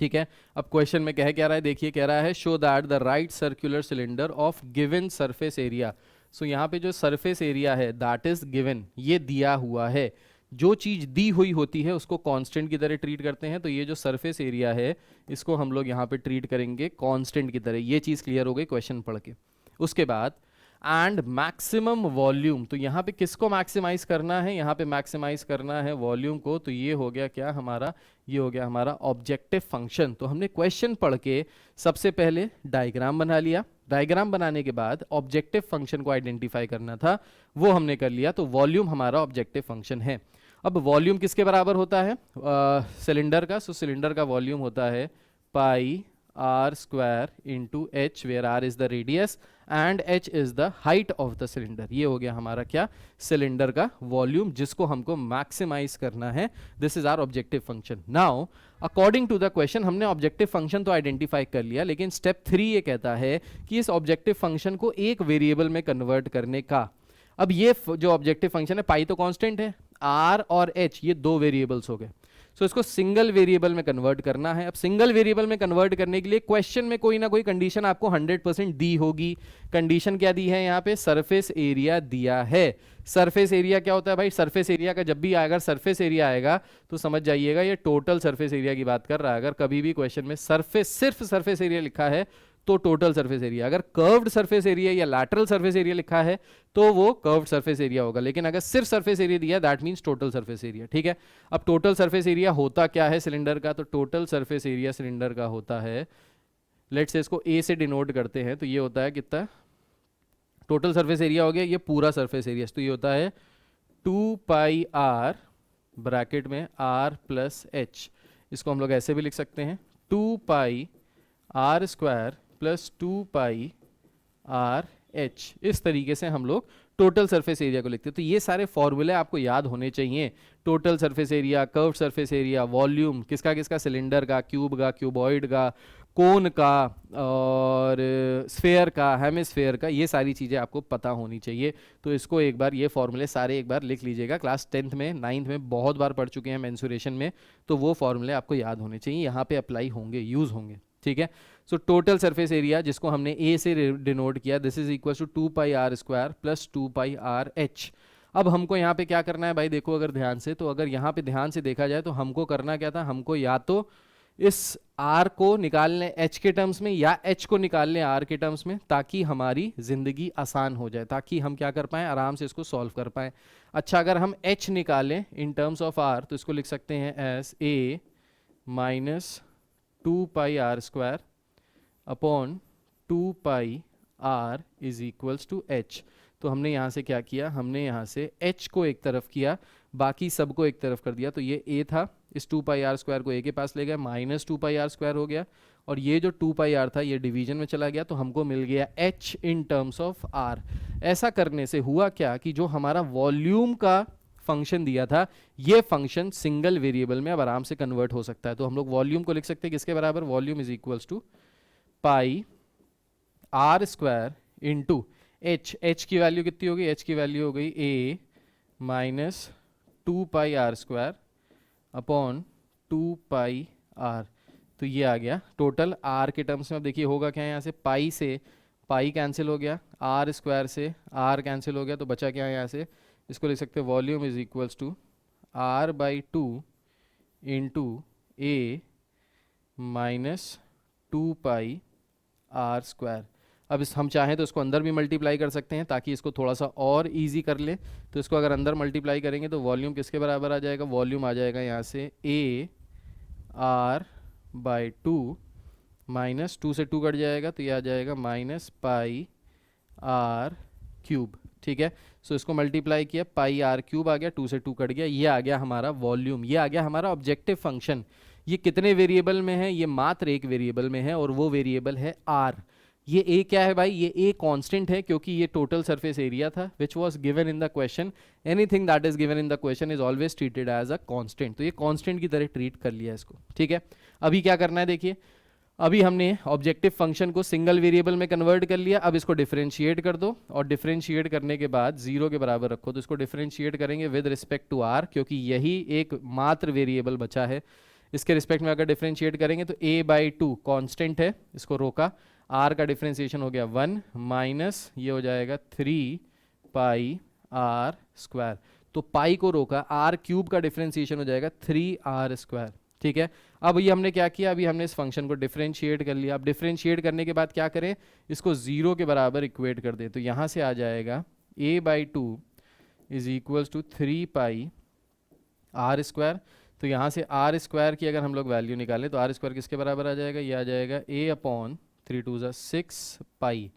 ठीक है। अब क्वेश्चन में कह क्या रहा है, देखिए कह रहा है show that the right circular cylinder of given surface area. So यहाँ पे जो सरफेस एरिया है दैट इज गिवन, ये दिया हुआ है। जो चीज दी हुई होती है उसको कांस्टेंट की तरह ट्रीट करते हैं, तो ये जो सरफेस एरिया है इसको हम लोग यहाँ पे ट्रीट करेंगे कांस्टेंट की तरह। ये चीज क्लियर हो गई क्वेश्चन पढ़ के। उसके बाद एंड मैक्सिमम वॉल्यूम, तो यहाँ पे किसको मैक्सिमाइज करना है, यहाँ पे मैक्सिमाइज करना है वॉल्यूम को। तो ये हो गया क्या हमारा, ये हो गया हमारा ऑब्जेक्टिव फंक्शन। तो हमने क्वेश्चन पढ़ के सबसे पहले डायग्राम बना लिया, डायग्राम बनाने के बाद ऑब्जेक्टिव फंक्शन को आइडेंटिफाई करना था, वो हमने कर लिया। तो वॉल्यूम हमारा ऑब्जेक्टिव फंक्शन है। अब वॉल्यूम किसके बराबर होता है, सिलेंडर का। सो सिलेंडर का वॉल्यूम होता है पाई r square into h, where r is the radius and h is the height of the cylinder। ये हो गया हमारा क्या, सिलेंडर का वॉल्यूम, जिसको हमको मैक्सिमाइज करना है। This is our objective function. Now according to the question हमने ऑब्जेक्टिव फंक्शन तो आइडेंटिफाई कर लिया, लेकिन स्टेप 3 ये कहता है कि इस ऑब्जेक्टिव फंक्शन को एक वेरिएबल में कन्वर्ट करने का। अब ये जो ऑब्जेक्टिव फंक्शन है, पाई तो कांस्टेंट है, r और h ये दो वेरिएबल्स हो गए। सो इसको सिंगल वेरिएबल में कन्वर्ट करना है। अब सिंगल वेरिएबल में कन्वर्ट करने के लिए क्वेश्चन में कोई ना कोई कंडीशन आपको 100% दी होगी। कंडीशन क्या दी है यहाँ पे, सरफेस एरिया दिया है। सरफेस एरिया क्या होता है भाई, सरफेस एरिया का जब भी आएगा सरफेस एरिया आएगा तो समझ जाइएगा ये टोटल सरफेस एरिया की बात कर रहा है। अगर कभी भी क्वेश्चन में सरफेस सिर्फ सरफेस एरिया लिखा है तो टोटल सरफेस एरिया, अगर कर्व्ड सरफेस एरिया या लैटरल सरफेस एरिया लिखा है तो वो कर्व्ड सरफेस एरिया होगा, लेकिन अगर सिर्फ सरफेस एरिया दिया that means total surface area, ठीक है। अब टोटल सरफेस एरिया होता क्या है सिलेंडर का, तो टोटल सरफेस एरिया सिलेंडर का होता है, लेट्स से इसको ए से डिनोट करते हैं, तो ये होता है कितना, टोटल सरफेस एरिया हो गया ये पूरा सरफेस एरिया, तो ये होता है 2 पाई r ब्रैकेट में r प्लस h। इसको हम लोग ऐसे भी लिख सकते हैं 2 pi r square plus 2 pi r h। इस तरीके से हम लोग टोटल सरफेस एरिया को लिखते हैं। तो ये सारे फॉर्मूले आपको याद होने चाहिए, total surface area, curve surface area, volume किसका किसका, सिलेंडर का, क्यूब का, क्यूबॉइड का, कोन का और स्फेयर का, हेमिस्फेयर का, ये सारी चीज़ें आपको पता होनी चाहिए। तो इसको एक बार ये फॉर्मूले सारे एक बार लिख लीजिएगा। क्लास 10th में 9th में बहुत बार पढ़ चुके हैं मेंसुरेशन में, तो वो फॉर्मूले आपको याद होने चाहिए, यहाँ पे अप्लाई होंगे, यूज़ होंगे, ठीक है। सो टोटल सरफेस एरिया जिसको हमने ए से डिनोट किया, this is equal to 2 pi r square plus 2 pi r h। अब हमको यहाँ पे क्या करना है भाई, देखो अगर ध्यान से, तो अगर यहाँ पे ध्यान से देखा जाए तो हमको करना क्या था, हमको या तो इस r को निकाल लें h के टर्म्स में या h को निकाल लें r के टर्म्स में, ताकि हमारी जिंदगी आसान हो जाए, ताकि हम क्या कर पाएं, आराम से इसको सॉल्व कर पाएं। अच्छा अगर हम h निकालें इन टर्म्स ऑफ r तो इसको लिख सकते हैं as a minus 2 pi r square upon 2 pi r is equals to h। तो हमने यहाँ से क्या किया, हमने यहाँ से h को एक तरफ किया, बाकी सब को एक तरफ कर दिया। तो ये a था, इस 2 पाई r स्क्वायर को a के पास ले गया, माइनस 2 पाई r स्क्वायर हो गया, और ये जो 2 पाई r था ये डिवीजन में चला गया, तो हमको मिल गया h in terms of r। ऐसा करने से हुआ क्या कि जो हमारा वॉल्यूम का फंक्शन दिया था, ये फंक्शन सिंगल वेरिएबल में अब आराम से कन्वर्ट हो सकता है। तो हम लोग वॉल्यूम को लिख सकते हैं किसके बराबर, volume is equals to pi r square into h की वैल्यू कितनी होगी, h की वैल्यू हो गई a minus 2 pi r square upon 2 pi r। तो ये आ गया टोटल r के टर्म्स में। अब देखिए होगा क्या, यहाँ से पाई कैंसिल हो गया, r स्क्वायर से r कैंसिल हो गया, तो बचा क्या यहाँ से, इसको लिख सकते हैं volume is equals to r by 2 into a minus 2 pi r square. अब इस हम चाहें तो इसको अंदर भी मल्टीप्लाई कर सकते हैं ताकि इसको थोड़ा सा और इजी कर ले। तो इसको अगर अंदर मल्टीप्लाई करेंगे तो वॉल्यूम किसके बराबर आ जाएगा, वॉल्यूम आ जाएगा यहाँ से a r बाई 2 माइनस 2 से 2 कट जाएगा, तो ये आ जाएगा माइनस पाई r क्यूब, ठीक है। सो इसको मल्टीप्लाई किया, पाई r क्यूब आ गया, 2 से 2 कट गया, ये आ गया हमारा वॉल्यूम, ये आ गया हमारा ऑब्जेक्टिव फंक्शन। ये कितने वेरिएबल में है, ये मात्र एक वेरिएबल में है और वो वेरिएबल है r। ये ए क्या है भाई, ये ए कांस्टेंट है क्योंकि ये टोटल सरफेस एरिया था which was given in the question. Anything that is given in the question is always treated as a constant, तो ये कांस्टेंट की तरह ट्रीट कर लिया इसको, ठीक है। अभी क्या करना है देखिए, अभी हमने ऑब्जेक्टिव फंक्शन को सिंगल वेरिएबल में कन्वर्ट कर लिया, अब इसको डिफरेंशिएट कर दो और डिफरेंशिएट करने के बाद जीरो के बराबर रखो, तो इसको डिफरेंशिएट करेंगे विद रिस्पेक्ट टू आर, क्योंकि यही एक मात्र वेरिएबल बचा है। इसके रिस्पेक्ट में अगर डिफरेंशिएट करेंगे तो a/2 कांस्टेंट है, इसको रोका, r का डिफरेंशिएशन हो गया 1 माइनस ये हो जाएगा 3 पाई r स्क्वायर, तो पाई को रोका, r क्यूब का डिफरेंशिएशन हो जाएगा 3r स्क्वायर, ठीक है। अब ये हमने क्या किया, अभी हमने इस फंक्शन को डिफरेंशिएट कर लिया। अब डिफरेंशिएट करने के बाद क्या करें, इसको जीरो के बराबर इक्वेट कर दे, तो यहाँ से आ जाएगा a/2 is equals to 3 pi r square. तो यहाँ से r स्क्वायर की अगर हम लोग वैल्यू निकालें तो r स्क्वायर किसके बराबर आ जाएगा, ये आ जाएगा a/3 पाई,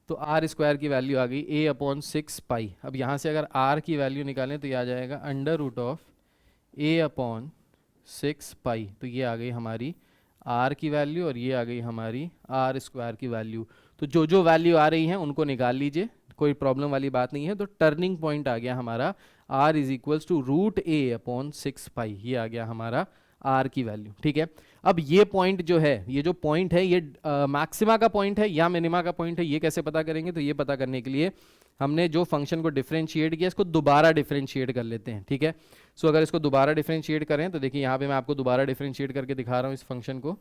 तो r स्क्वायर की वैल्यू आ गई a/6 पाई। अब यहाँ से अगर r की वैल्यू निकालें तो ये आ जाएगा √a/6 पाई, तो ये आ गई हमारी r की वैल्यू और ये आ गई हमारी r स्क्वायर की वैल्यू। तो जो जो वैल्यू आ रही हैं उनको निकाल लीजिए, कोई प्रॉब्लम वाली बात नहीं है। तो टर्निंग पॉइंट आ गया हमारा r is equals to √a/6 pi, ये आ गया हमारा r की वैल्यू, ठीक है। अब ये पॉइंट जो है, ये जो पॉइंट है ये मैक्सिमा का पॉइंट है या मिनिमा का पॉइंट है, ये कैसे पता करेंगे, तो ये पता करने के लिए हमने जो फंक्शन को डिफरेंशिएट किया इसको दोबारा डिफरेंशिएट कर लेते हैं, ठीक है। सो अगर इसको दोबारा डिफरेंशिएट करें तो देखिए यहाँ पे मैं आपको दोबारा डिफरेंशिएट करके दिखा रहा हूँ इस फंक्शन को।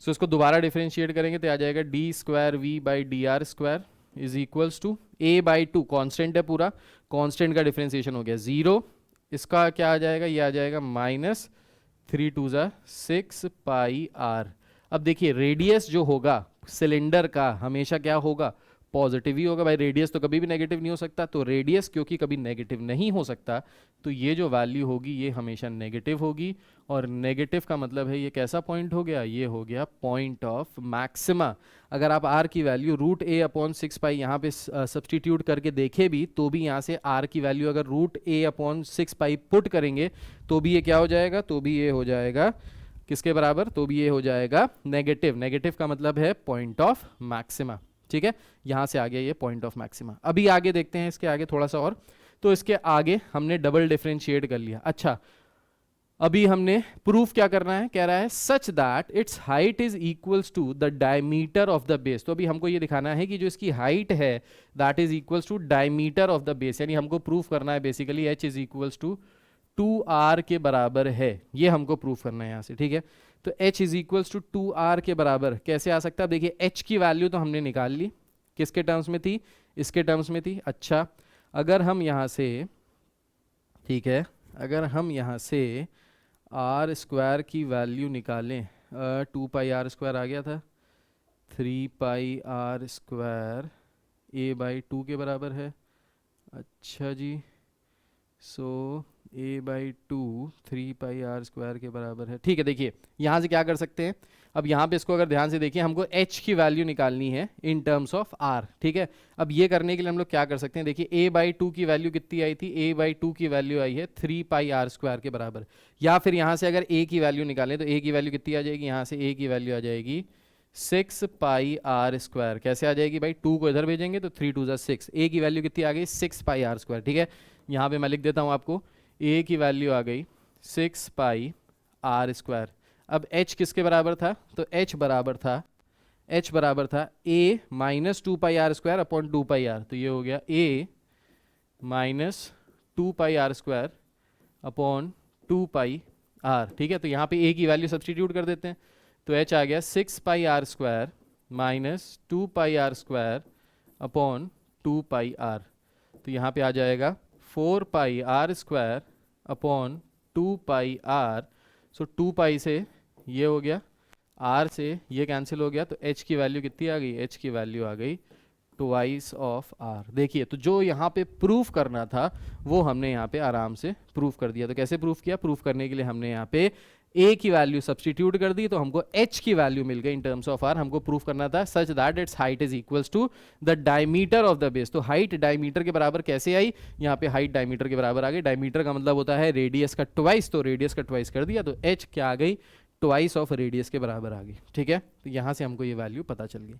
सो इसको दोबारा डिफरेंशिएट करेंगे तो आ जाएगा d²v/dr² is equals to a/2 constant है पूरा, कांस्टेंट का डिफरेंशिएशन हो गया 0, इसका क्या आ जाएगा, ये आ जाएगा -3×2 पाई r। अब देखिए रेडियस जो होगा सिलेंडर का हमेशा क्या होगा, पॉजिटिव ही होगा भाई, रेडियस तो कभी भी नेगेटिव नहीं हो सकता। तो रेडियस क्योंकि कभी नेगेटिव नहीं हो सकता तो ये जो वैल्यू होगी ये हमेशा नेगेटिव होगी, और नेगेटिव का मतलब है ये कैसा पॉइंट हो गया, ये हो गया पॉइंट ऑफ मैक्सिमा। अगर आप r की वैल्यू √a/6 पाई यहाँ पे सब्सटीट्यूट करके देखे भी तो भी यहाँ से r की वैल्यू अगर √a/6 पाई पुट करेंगे तो भी ये क्या हो जाएगा, तो भी ये हो जाएगा किसके बराबर, तो भी ये हो जाएगा नेगेटिव। नेगेटिव का मतलब है पॉइंट ऑफ मैक्सिमा, ठीक है। यहां से आ गया ये पॉइंट ऑफ मैक्सिमा। अभी आगे देखते हैं इसके आगे थोड़ा सा और, तो इसके आगे हमने डबल डिफरेंशिएट कर लिया। अच्छा अभी हमने प्रूफ क्या करना है, कह रहा है such that its height is equals to the diameter of the base. तो अभी हमको ये दिखाना है कि जो इसकी हाइट है that is equals to diameter of the base, यानी हमको प्रूफ करना है basically h is equals to 2r के बराबर है, ये हमको प्रूफ करना है यहाँ से, ठीक है। तो h is equals to 2r के बराबर कैसे आ सकता है, देखिए h की वैल्यू तो हमने निकाल ली, किसके टर्म्स में थी, इसके टर्म्स में थी। अच्छा अगर हम यहाँ से, ठीक है, अगर हम यहाँ से r स्क्वायर की वैल्यू निकालें, 2 पाई r स्क्वायर आ गया था, 3 पाई r स्क्वायर a/2 के बराबर है। अच्छा जी, सो a/2 3 पाई r स्क्वायर के बराबर है, ठीक है। देखिए यहाँ से क्या कर सकते हैं, अब यहाँ पे इसको अगर ध्यान से देखिए हमको h की वैल्यू निकालनी है इन टर्म्स ऑफ r, ठीक है। अब ये करने के लिए हम लोग क्या कर सकते हैं, देखिए a/2 की वैल्यू कितनी आई थी, a/2 की वैल्यू आई है 3 पाई r स्क्वायर के बराबर। या फिर यहाँ से अगर a की वैल्यू निकालें तो a की वैल्यू कितनी आ जाएगी, यहाँ से a की वैल्यू आ जाएगी 6 पाई r स्क्वायर। कैसे आ जाएगी भाई, 2 को इधर भेजेंगे तो 3×2 = 6, a की वैल्यू कितनी आ गई 6 पाई r स्क्वायर, ठीक है। यहाँ पे मैं लिख देता हूँ आपको, a की वैल्यू आ गई 6 पाई r स्क्वायर। अब h किसके बराबर था, तो h बराबर था a -2 pi r square upon 2 pi r, तो ये हो गया a -2 pi r square upon 2 pi r, ठीक है। तो यहाँ पे a की वैल्यू सब्सटीट्यूट कर देते हैं, तो h आ गया 6 पाई r square -2 pi r square upon 2 pi r, तो यहाँ पे आ जाएगा 4 पाई r square upon 2 pi r। सो 2 पाई से ये हो गया, r से ये कैंसिल हो गया, तो h की वैल्यू कितनी आ गई, h की वैल्यू आ गई ट्वाइस ऑफ r। देखिए तो जो यहाँ पे प्रूफ करना था वो हमने यहाँ पे आराम से प्रूफ कर दिया। तो कैसे प्रूफ किया, प्रूफ करने के लिए हमने यहाँ पे a की वैल्यू सब्सटीट्यूट कर दी तो हमको h की वैल्यू मिल गई इन टर्म्स ऑफ r। हमको प्रूफ करना था such that its height is equals to the diameter of the base. तो हाइट डायमीटर के बराबर कैसे आई, यहाँ पे हाइट डायमीटर के बराबर आ गई, डायमीटर का मतलब होता है रेडियस का ट्वाइस, तो रेडियस का ट्वाइस कर दिया तो h क्या आ गई, ट्वाइस ऑफ रेडियस के बराबर आ गई, ठीक है। तो यहाँ से हमको ये वैल्यू पता चल गई।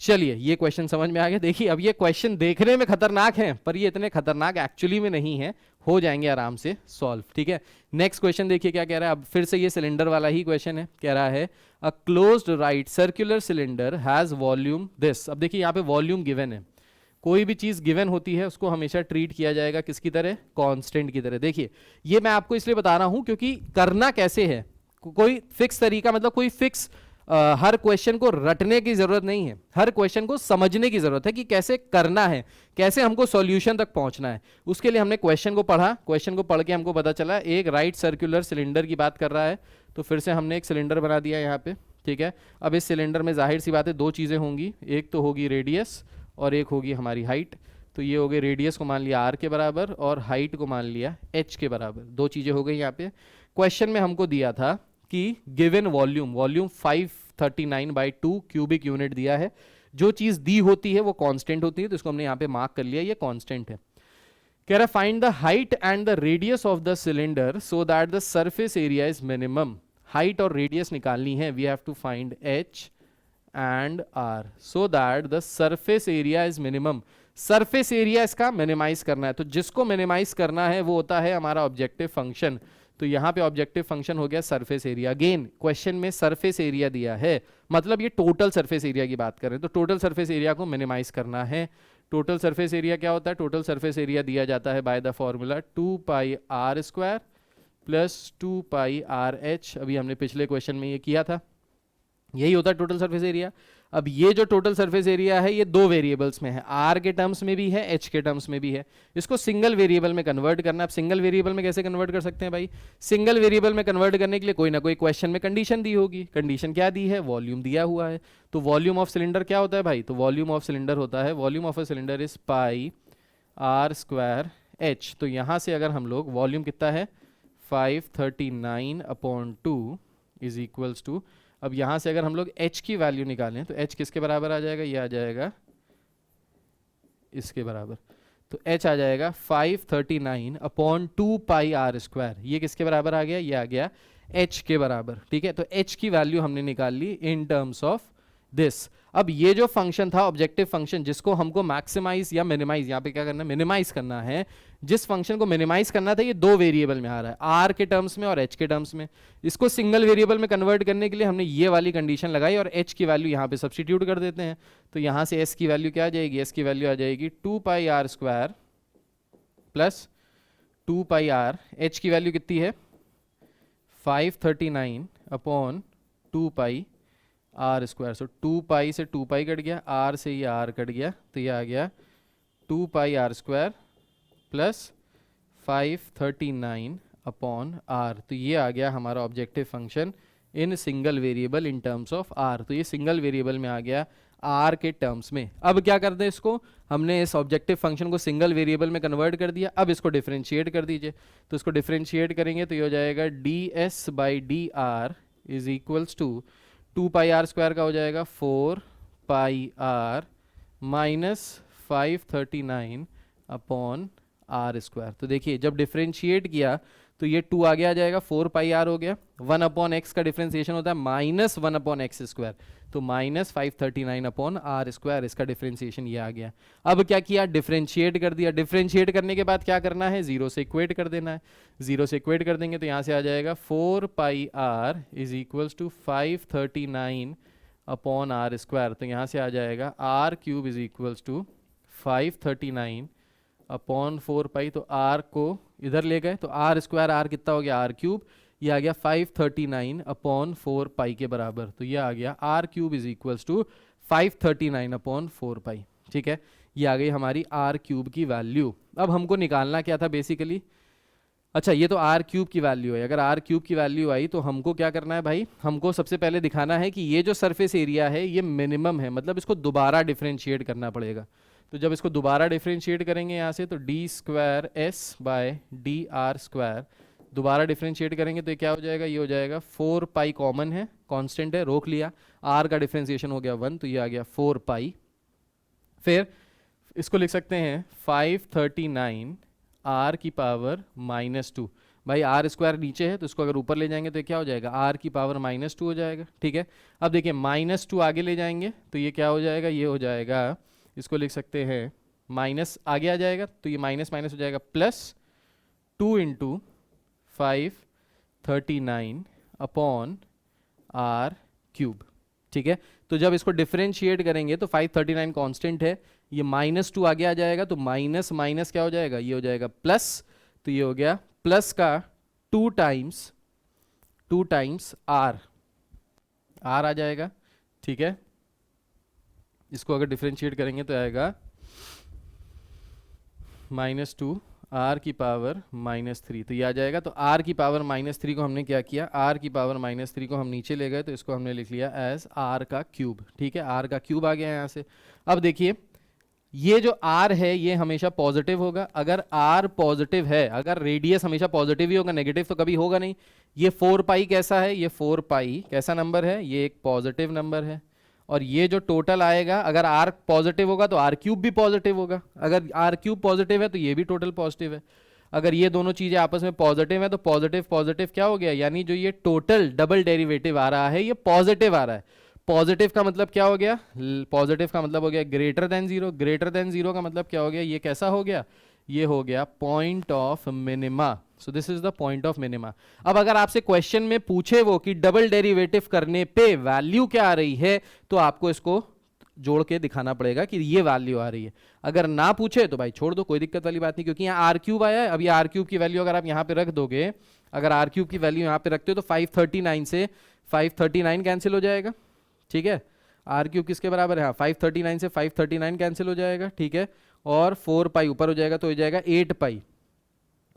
चलिए ये क्वेश्चन समझ में आ गया। देखिए अब ये क्वेश्चन देखने में खतरनाक है पर ये इतने खतरनाक एक्चुअली में नहीं है, हो जाएंगे आराम से सॉल्व, ठीक है। नेक्स्ट क्वेश्चन देखिए क्या कह रहा है। अब फिर से ये सिलेंडर वाला ही क्वेश्चन है। कह रहा है a closed right circular cylinder has volume this. अब देखिए यहाँ पे वॉल्यूम गिवन है, कोई भी चीज गिवन होती है उसको हमेशा ट्रीट किया जाएगा किसकी तरह, कांस्टेंट की तरह। देखिए ये मैं आपको इसलिए बता रहा हूं क्योंकि करना कैसे है, कोई फिक्स तरीका, मतलब कोई फिक्स हर क्वेश्चन को रटने की जरूरत नहीं है, हर क्वेश्चन को समझने की जरूरत है कि कैसे करना है, कैसे हमको सॉल्यूशन तक पहुंचना है। उसके लिए हमने क्वेश्चन को पढ़ा, क्वेश्चन को पढ़ के हमको पता चला एक राइट सर्कुलर सिलेंडर की बात कर रहा है, तो फिर से हमने एक सिलेंडर बना दिया यहाँ पे, ठीक है। अब इस सिलेंडर में जाहिर सी बात है दो चीजें होंगी, एक तो होगी रेडियस और एक होगी हमारी हाइट। तो ये हो गई, रेडियस को मान लिया आर के बराबर और हाइट को मान लिया एच के बराबर, दो चीजें हो गई यहाँ पे। क्वेश्चन में हमको दिया था कि given volume, volume 539/2 cubic unit दिया है। जो चीज दी होती है वो कांस्टेंट होती है, तो इसको हमने यहाँ पे मार्क कर लिया, ये कांस्टेंट है। कह रहा find the height and the radius of the cylinder so that the surface area is minimum. Height और रेडियस निकालनी है, we have to find H and R so that the surface area is minimum. Surface area इसका minimize करना है, तो जिसको minimise करना है वो होता है हमारा ऑब्जेक्टिव फंक्शन। तो यहां पे ऑब्जेक्टिव फंक्शन हो गया सरफेस एरिया। अगेन क्वेश्चन में सरफेस एरिया दिया है, मतलब ये टोटल सरफेस एरिया की बात कर रहे हैं, तो टोटल सरफेस एरिया को मिनिमाइज करना है। टोटल सरफेस एरिया क्या होता है, टोटल सरफेस एरिया दिया जाता है by the formula 2πr² plus 2πrh। अभी हमने पिछले क्वेश्चन में ये किया था, यही होता है टोटल सरफेस एरिया। अब ये जो टोटल सरफेस एरिया है ये दो वेरिएबल्स में है, आर के टर्म्स में भी है, एच के टर्म्स में भी है। इसको सिंगल वेरिएबल में कन्वर्ट करना है। अब सिंगल वेरिएबल में कैसे कन्वर्ट कर सकते हैं भाई, सिंगल वेरिएबल में कन्वर्ट करने के लिए कोई ना कोई क्वेश्चन में कंडीशन दी होगी। कंडीशन क्या दी है, वॉल्यूम दिया हुआ है। तो वॉल्यूम ऑफ सिलेंडर क्या होता है भाई, तो वॉल्यूम ऑफ सिलेंडर होता है, volume of a cylinder is πr²h। तो यहां से अगर हम लोग वॉल्यूम कितना है 539/2 इज इक्वल्स टू, अब यहां से अगर हम लोग h की वैल्यू निकालें तो h किसके बराबर आ जाएगा, ये आ जाएगा इसके बराबर। तो h आ जाएगा 539/2πr²। ये किसके बराबर आ गया, ये आ गया h के बराबर, ठीक है। तो h की वैल्यू हमने निकाल ली इन टर्म्स ऑफ दिस। अब ये जो फंक्शन था ऑब्जेक्टिव फंक्शन, जिसको हमको मैक्सिमाइज या मिनिमाइज, यहाँ पे क्या करना है, मिनिमाइज करना है। जिस फंक्शन को मिनिमाइज करना था ये दो वेरिएबल में आ रहा है, आर के टर्म्स में और एच के टर्म्स में। इसको सिंगल वेरिएबल में कन्वर्ट करने के लिए हमने ये वाली कंडीशन लगाई और एच की वैल्यू यहाँ पे सब्सटीट्यूट कर देते हैं। तो यहाँ से एस की वैल्यू क्या आ जाएगी, एस की वैल्यू आ जाएगी 2πr² प्लस 2πr। एच की वैल्यू कितनी है 539/2πr²। सो 2π से 2π कट गया, r से ये r कट गया, तो ये आ गया 2πr² प्लस 539/r। तो ये आ गया हमारा objective function in single variable in terms of r। तो ये सिंगल वेरिएबल में आ गया r के टर्म्स में। अब क्या करते हैं, इसको हमने इस ऑब्जेक्टिव फंक्शन को सिंगल वेरिएबल में कन्वर्ट कर दिया। अब इसको डिफरेंशिएट कर दीजिए, तो इसको डिफरेंशिएट करेंगे तो ये हो जाएगा ds/dr is equals to 2πr² का हो जाएगा 4πr माइनस 539/r²। तो देखिए जब डिफरेंशिएट किया तो ये 2 आगे आ जाएगा, 4πr हो गया, 1/x का डिफरेंशिएशन होता है -1/x², तो माइनस 539/r², इसका डिफरेंशिएशन ये आ गया। अब क्या किया, डिफरेंशिएट कर दिया। डिफरेंशिएट करने के बाद क्या करना है, जीरो से इक्वेट कर देना है। जीरो से इक्वेट कर देंगे तो यहाँ से आ जाएगा 4πr is equals to 539/r²। तो यहाँ से आ जाएगा r³ इज इक्वल्स टू 539/4π। तो r को इधर ले गए तो r² r कितना हो गया, r³, ये आ गया 539/4π के बराबर। तो ये आ गया r³ इज इक्वल्स टू 539/4π, ठीक है। ये आ गई हमारी r³ की वैल्यू। अब हमको निकालना क्या था बेसिकली, अच्छा ये तो r³ की वैल्यू है। अगर r³ की वैल्यू आई तो हमको क्या करना है भाई, हमको सबसे पहले दिखाना है कि ये जो सरफेस एरिया है ये मिनिमम है, मतलब इसको दोबारा डिफरेंशिएट करना पड़ेगा। तो जब इसको दोबारा डिफरेंशिएट करेंगे यहाँ से तो d²s/dr², दोबारा डिफरेंशिएट करेंगे तो ये क्या हो जाएगा, ये हो जाएगा 4π कॉमन है, कांस्टेंट है, रोक लिया, r का डिफरेंशिएशन हो गया 1, तो ये आ गया 4π। फिर इसको लिख सकते हैं 539 r की पावर -2, भाई आर स्क्वायर नीचे है तो इसको अगर ऊपर ले जाएंगे तो ये क्या हो जाएगा, आर की पावर -2 हो जाएगा। ठीक है, अब देखिए -2 आगे ले जाएंगे तो ये क्या हो जाएगा, ये हो जाएगा, इसको लिख सकते हैं माइनस आगे आ जाएगा तो ये माइनस माइनस हो जाएगा +2 इंटू 539 अपॉन आर क्यूब। ठीक है, तो जब इसको डिफरेंशिएट करेंगे तो 539 कांस्टेंट है, ये -2 आगे आ जाएगा तो माइनस माइनस क्या हो जाएगा, ये हो जाएगा प्लस, तो ये हो गया प्लस का 2 टाइम्स आर आ जाएगा। ठीक है, इसको अगर डिफरेंशिएट करेंगे तो आएगा -2 आर की पावर -3, तो ये आ जाएगा। तो आर की पावर -3 को हमने क्या किया, आर की पावर -3 को हम नीचे ले गए तो इसको हमने लिख लिया एज आर का क्यूब। ठीक है, आर का क्यूब आ गया यहाँ से। अब देखिए ये जो आर है ये हमेशा पॉजिटिव होगा, अगर आर पॉजिटिव है, अगर रेडियस हमेशा पॉजिटिव ही होगा, नेगेटिव तो कभी होगा नहीं। ये 4 पाई कैसा है, ये 4 पाई कैसा नंबर है, ये एक पॉजिटिव नंबर है। और ये जो टोटल आएगा, अगर आर पॉजिटिव होगा तो आर क्यूब भी पॉजिटिव होगा, अगर आर क्यूब पॉजिटिव है तो ये भी टोटल पॉजिटिव है। अगर ये दोनों चीजें आपस में पॉजिटिव है तो पॉजिटिव पॉजिटिव क्या हो गया, यानी जो ये टोटल डबल डेरिवेटिव आ रहा है ये पॉजिटिव आ रहा है। पॉजिटिव का मतलब क्या हो गया, पॉजिटिव का मतलब हो गया greater than zero, greater than zero का मतलब क्या हो गया, ये कैसा हो गया, ये हो गया point of minima. So this is the point of minima. अब अगर आपसे क्वेश्चन में पूछे वो कि डबल डेरिवेटिव करने पे वैल्यू क्या आ रही है, तो आपको इसको जोड़ के दिखाना पड़ेगा कि ये वैल्यू आ रही है। अगर ना पूछे तो भाई छोड़ दो, कोई दिक्कत वाली बात नहीं, क्योंकि यहाँ आर क्यूब आया है। अब ये आर क्यूब की वैल्यू अगर आप यहाँ पे रख दोगे, अगर आर क्यूब की वैल्यू यहाँ पे रखते हो तो 539 से 539 कैंसिल हो जाएगा। ठीक है, आर क्यूब किसके बराबर है, 539 से 539 कैंसिल हो जाएगा। ठीक है, और 4 पाई ऊपर हो जाएगा तो हो जाएगा 8 पाई,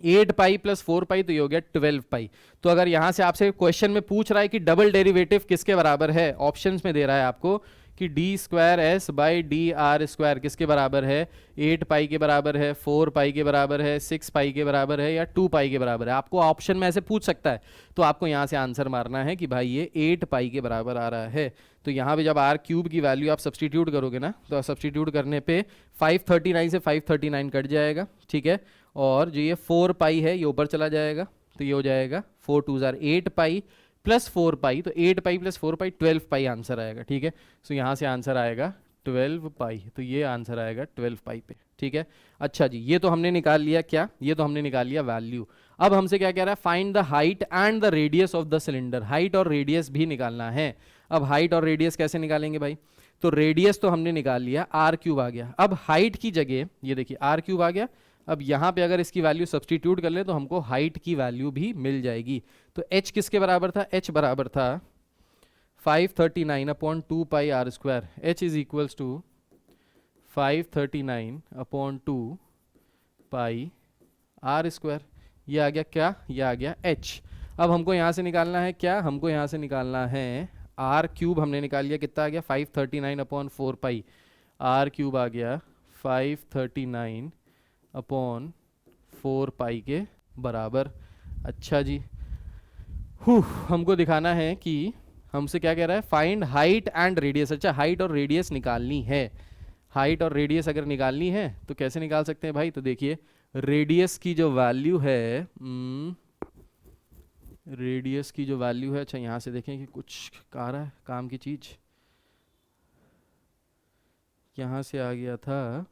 8 पाई प्लस 4 पाई तो ये हो गया 12 पाई। तो अगर यहां से आपसे क्वेश्चन में पूछ रहा है कि डबल डेरिवेटिव किसके बराबर है, ऑप्शंस में दे रहा है आपको कि d²s बाई dr² किसके बराबर है, 8 पाई के बराबर है, 4 पाई के बराबर है, 6 पाई के बराबर है या 2 पाई के बराबर है, आपको ऑप्शन में ऐसे पूछ सकता है। तो आपको यहाँ से आंसर मारना है कि भाई ये 8 पाई के बराबर आ रहा है। तो यहाँ पे जब आर क्यूब की वैल्यू आप सब्सटीट्यूट करोगे ना, तो सब्सटीट्यूट करने पे 539 से 539 कट जाएगा। ठीक है, और जो ये 4 पाई है ये ऊपर चला जाएगा तो ये हो जाएगा 4 2 8 पाई प्लस 4 पाई, तो 8 पाई प्लस 4 पाई 12 पाई आंसर आएगा। ठीक है, सो यहाँ से आंसर आएगा 12 पाई, तो ये आंसर आएगा 12 पाई पे। ठीक है, अच्छा जी, ये तो हमने निकाल लिया क्या, ये तो हमने निकाल लिया वैल्यू। अब हमसे क्या कह रहा है, find the height and the radius of the cylinder, height और रेडियस भी निकालना है। अब हाइट और रेडियस कैसे निकालेंगे भाई, तो रेडियस तो हमने निकाल लिया, आर क्यूब आ गया। अब हाइट की जगह ये देखिए आर क्यूब आ गया, अब यहाँ पे अगर इसकी वैल्यू सब्सटीट्यूट कर ले तो हमको हाइट की वैल्यू भी मिल जाएगी। तो h किसके बराबर था, h बराबर था 539 upon 2 pi R square, h is equals to 539 upon 2 pi R square. ये आ गया क्या, ये आ गया h। अब हमको यहाँ से निकालना है क्या, हमको यहाँ से निकालना है आर क्यूब, हमने निकाल लिया, कितना आ गया 539 अपॉन 4 पाई, आर क्यूब आ गया 539 अपॉन 4 पाई के बराबर। अच्छा जी, हमको दिखाना है कि हमसे क्या कह रहा है, फाइंड हाइट एंड रेडियस। अच्छा, हाइट और रेडियस निकालनी है, हाइट और रेडियस अगर निकालनी है तो कैसे निकाल सकते हैं भाई, तो देखिए रेडियस की जो वैल्यू है, रेडियस की जो वैल्यू है, अच्छा यहाँ से देखें कि कुछ आ रहा है काम की चीज, यहाँ से आ गया था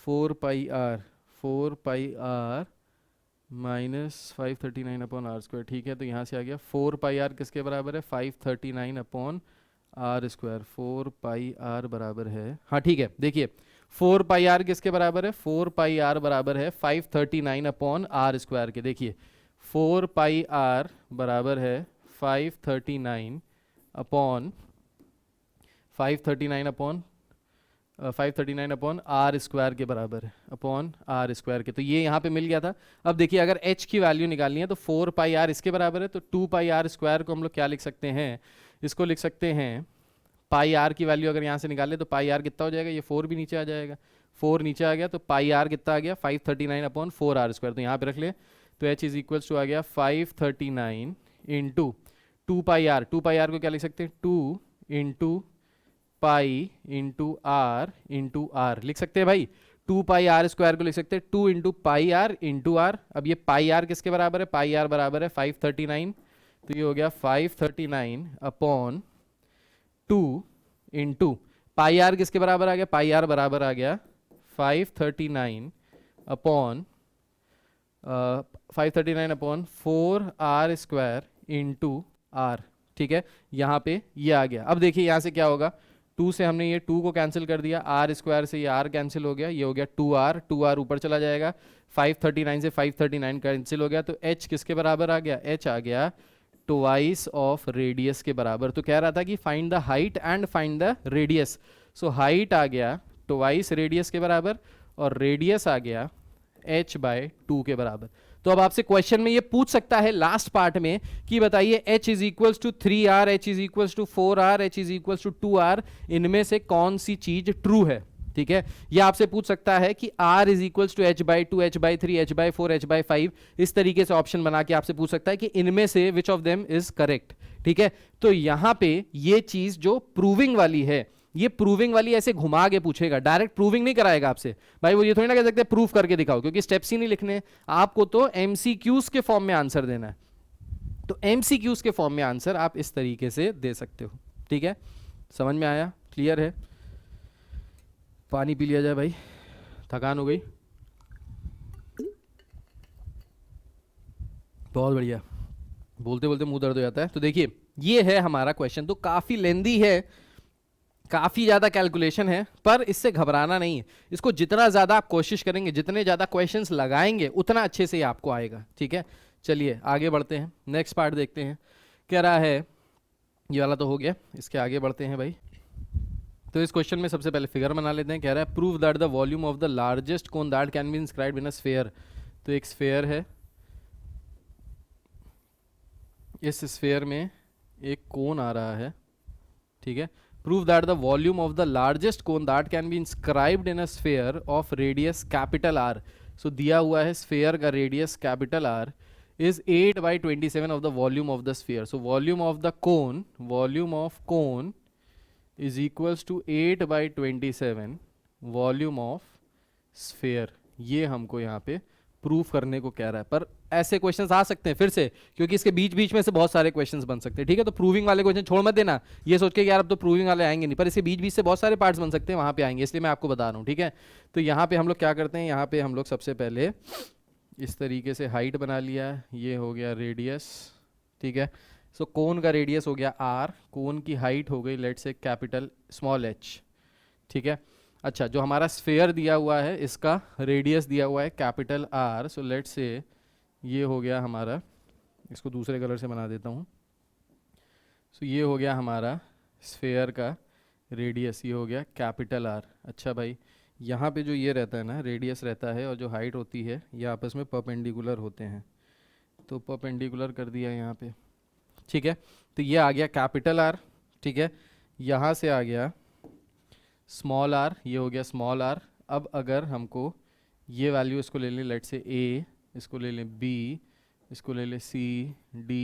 4 pi r, 4 pi r minus 539 upon are square. ठीक है, तो यहाँ से आ गया 4 पाई आर किसके बराबर है, 539 upon are square, 4 pi R बराबर है, हाँ ठीक है, देखिए 4 पाई आर किसके बराबर है, 4 पाई आर बराबर है 539 अपॉन आर स्क्वायर के। देखिए 4 पाई आर बराबर है 539 अपॉन 539 अपॉन आर स्क्वायर के बराबर है, अपॉन आर स्क्वायर के। तो ये यहाँ पे मिल गया था। अब देखिए अगर h की वैल्यू निकालनी है तो 4 पाई आर इसके बराबर है, तो 2 पाई आर स्क्वायर को हम लोग क्या लिख सकते हैं, इसको लिख सकते हैं पाई आर की वैल्यू अगर यहाँ से निकाले तो पाई आर कितना हो जाएगा, ये 4 भी नीचे आ जाएगा, 4 नीचे आ गया तो पाई आर कितना आ गया 539 अपॉन 4 आर स्क्वायर, तो यहाँ पे रख ले, तो h इज इक्वल्स टू आ गया 539 into 2 pi R, 2 pi R को क्या लिख सकते हैं, 2 इंटू पाई इंटू आर लिख सकते हैं भाई, 2 पाई आर स्क्वायर को लिख सकते हैं 2 into pi R into R. अब ये पाई आर किसके बराबर है, पाई आर बराबर है 539, तो ये हो गया 539 अपॉन 2 इंटू पाई आर किसके बराबर आ गया, पाई आर बराबर आ गया 539 upon 539 upon 4 R square into R. ठीक है, यहाँ पे ये आ गया। अब देखिए यहाँ से क्या होगा, 2 से हमने ये 2 को कैंसिल कर दिया, आर स्क्वायर से ये आर कैंसिल हो गया, ये हो गया 2r ऊपर चला जाएगा, 539 से 539 कैंसिल हो गया, तो h किसके बराबर आ गया, h आ गया ट्वाइस ऑफ रेडियस के बराबर। तो कह रहा था कि find the height and find the radius, so height आ गया ट्वाइस रेडियस के बराबर और रेडियस आ गया h/2 के बराबर। तो अब आपसे क्वेश्चन में ये पूछ सकता है लास्ट पार्ट में कि बताइए h is equals to 3r, h is equals to 4r, h is equals to 2r, इनमें से कौन सी चीज ट्रू है। ठीक है, ये आपसे पूछ सकता है कि r is equals to h/2, h/3, h/4, h/5, इस तरीके से ऑप्शन बना के आपसे पूछ सकता है कि इनमें से which of them is correct. ठीक है, तो यहां पे ये चीज जो प्रूविंग वाली है, ये प्रूविंग वाली ऐसे घुमा के पूछेगा, डायरेक्ट प्रूविंग नहीं कराएगा आपसे। भाई वो ये थोड़ी ना कह सकते प्रूफ करके दिखाओ, क्योंकि स्टेप्स ही नहीं लिखने, आपको तो एमसीक्यूज के फॉर्म में आंसर देना है। तो एमसीक्यूज के फॉर्म में आंसर आप इस तरीके से दे सकते हो। ठीक है, समझ में आया, क्लियर है। पानी पी लिया जाए भाई, थकान हो गई। बहुत बढ़िया, बोलते बोलते मुंह दर्द हो जाता है। तो देखिए ये है हमारा क्वेश्चन, तो काफी लेंदी है, काफ़ी ज़्यादा कैलकुलेशन है, पर इससे घबराना नहीं है। इसको जितना ज़्यादा आप कोशिश करेंगे, जितने ज़्यादा क्वेश्चंस लगाएंगे, उतना अच्छे से आपको आएगा। ठीक है, चलिए आगे बढ़ते हैं, नेक्स्ट पार्ट देखते हैं। कह रहा है, ये वाला तो हो गया, इसके आगे बढ़ते हैं भाई। तो इस क्वेश्चन में सबसे पहले फिगर बना लेते हैं। कह रहा है prove that the volume of the largest cone that can be inscribed in a sphere. तो एक स्फीयर है, इस स्फीयर में एक कोन आ रहा है। ठीक है, prove that the volume of the largest cone that can be inscribed in a sphere of radius capital R, so दिया हुआ है sphere का radius capital R is 8/27 of the volume of the sphere, so volume of the cone, volume of cone is equals to 8/27 volume of sphere। ये हमको यहाँ पे proof करने को कह रहा है, पर ऐसे क्वेश्चंस आ सकते हैं फिर से, क्योंकि इसके बीच बीच में से बहुत सारे क्वेश्चंस बन सकते हैं। ठीक है, तो प्रूविंग वाले क्वेश्चन छोड़ मत देना, ये सोच के कि यार अब तो प्रूविंग वाले आएंगे नहीं, पर इसके बीच बीच से बहुत सारे पार्ट्स बन सकते हैं, वहां पे आएंगे, इसलिए मैं आपको बता रहा हूँ। ठीक है, तो यहाँ पे हम लोग क्या करते हैं, यहाँ पे हम लोग सबसे पहले इस तरीके से हाइट बना लिया, ये हो गया रेडियस। ठीक है, सो कोन का रेडियस हो गया r, कोन की हाइट हो गई let's say capital small h। ठीक है, अच्छा जो हमारा स्फीयर दिया हुआ है, इसका रेडियस दिया हुआ है capital R, so let's say ये हो गया हमारा, इसको दूसरे कलर से बना देता हूँ। सो ये हो गया हमारा स्फीयर का रेडियस, ये हो गया कैपिटल R। अच्छा भाई, यहाँ पे जो ये रहता है ना, रेडियस रहता है और जो हाइट होती है, ये आपस में परपेंडिकुलर होते हैं, तो परपेंडिकुलर कर दिया यहाँ पे। ठीक है, तो ये आ गया कैपिटल R। ठीक है, यहाँ से आ गया स्मॉल r, ये हो गया स्मॉल r। अब अगर हमको ये वैल्यू, इसको ले लें लेट से a, इसको ले लें b, इसको ले लें c, d,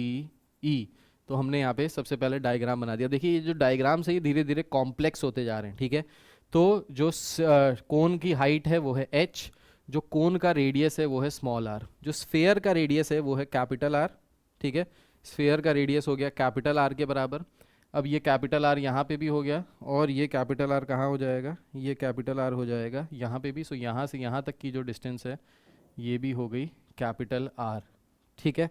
e, तो हमने यहाँ पे सबसे पहले डायग्राम बना दिया। देखिए ये जो डायग्राम है ये धीरे धीरे कॉम्प्लेक्स होते जा रहे हैं। ठीक है, तो जो कोन की हाइट है वो है h, जो कोन का रेडियस है वो है स्मॉल r, जो स्फीयर का रेडियस है वो है कैपिटल R। ठीक है, स्फीयर का रेडियस हो गया कैपिटल R के बराबर। अब ये कैपिटल R यहाँ पे भी हो गया, और ये कैपिटल R कहाँ हो जाएगा, ये कैपिटल R हो जाएगा यहाँ पे भी। सो यहाँ से यहाँ तक की जो डिस्टेंस है ये भी हो गई कैपिटल R। ठीक है,